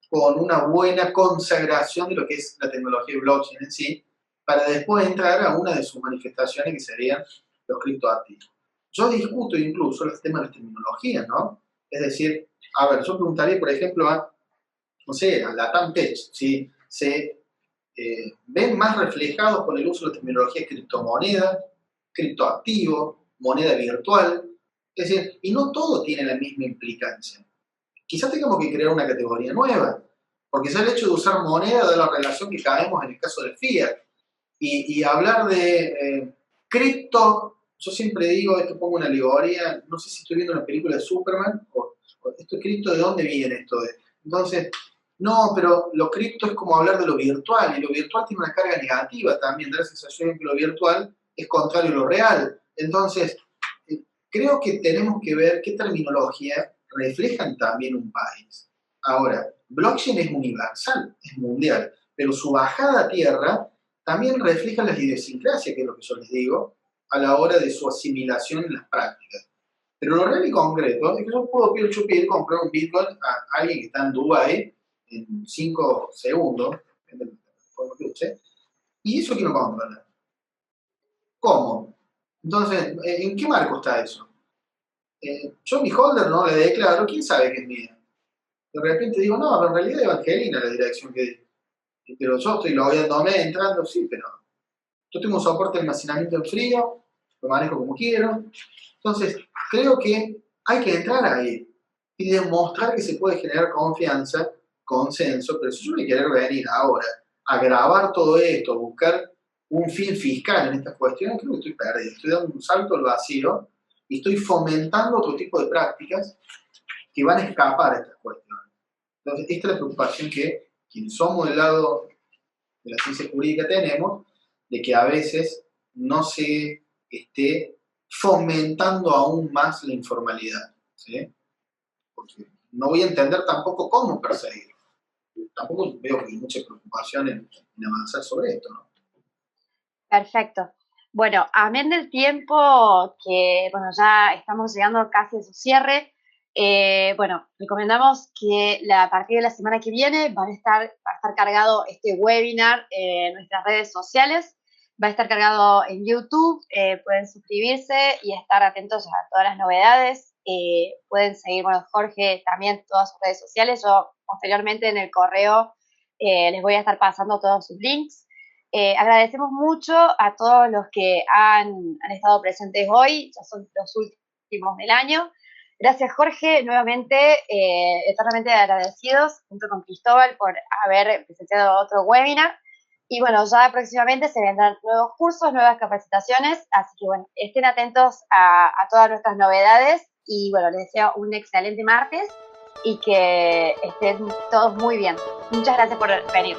con una buena consagración de lo que es la tecnología de blockchain en sí, para después entrar a una de sus manifestaciones que serían los criptoactivos. Yo discuto incluso los temas de las tecnologías, ¿no? Es decir, a ver, yo preguntaría, por ejemplo, a la TAMTech, si se ven más reflejados con el uso de la tecnología criptomoneda, criptoactivo, moneda virtual, es decir, y no todo tiene la misma implicancia. Quizás tengamos que crear una categoría nueva, porque ya el hecho de usar moneda da la relación que caemos en el caso del fiat. Y hablar de cripto, yo siempre digo, esto pongo una alegoría, no sé si estoy viendo una película de Superman, o esto es cripto, ¿de dónde viene esto? Entonces, no, pero lo cripto es como hablar de lo virtual, y lo virtual tiene una carga negativa también, da la sensación de que lo virtual es contrario a lo real. Entonces, creo que tenemos que ver qué terminología reflejan también un país. Ahora, blockchain es universal, es mundial, pero su bajada a tierra también refleja las idiosincrasias, que es lo que yo les digo, a la hora de su asimilación en las prácticas. Pero lo real y concreto es que yo puedo peer-to-peer comprar un Bitcoin a alguien que está en Dubái en 5 segundos, depende de la plataforma que use, y eso quiero comprar. ¿Cómo? Entonces, ¿en qué marco está eso? Yo mi holder no le declaro, ¿quién sabe que es mía? De repente digo, no, pero en realidad es Evangelina la dirección que di. Pero yo estoy logueándome, entrando, sí, pero yo tengo un soporte de almacenamiento en frío, lo manejo como quiero. Entonces, creo que hay que entrar ahí y demostrar que se puede generar confianza, consenso, pero si yo voy a querer venir ahora a grabar todo esto, a buscar un fin fiscal en estas cuestiones, creo que estoy perdido. Estoy dando un salto al vacío y estoy fomentando otro tipo de prácticas que van a escapar a estas cuestiones. Entonces, esta es la preocupación que quienes somos del lado de la ciencia jurídica tenemos, de que a veces no se esté fomentando aún más la informalidad, ¿sí? Porque no voy a entender tampoco cómo perseguirlo. Tampoco veo que hay mucha preocupación en avanzar sobre esto, ¿no? Perfecto. Bueno, amén del tiempo que, bueno, ya estamos llegando casi a su cierre. Bueno, recomendamos que a partir de la semana que viene va a estar cargado este webinar en nuestras redes sociales. Va a estar cargado en YouTube. Pueden suscribirse y estar atentos a todas las novedades. Pueden seguir, bueno, Jorge también todas sus redes sociales. Yo posteriormente en el correo les voy a estar pasando todos sus links. Agradecemos mucho a todos los que han estado presentes hoy, ya son los últimos del año. Gracias, Jorge, nuevamente, eternamente agradecidos, junto con Cristóbal, por haber presenciado otro webinar. Y bueno, ya próximamente se vendrán nuevos cursos, nuevas capacitaciones, así que bueno, estén atentos a todas nuestras novedades y bueno, les deseo un excelente martes y que estén todos muy bien. Muchas gracias por venir.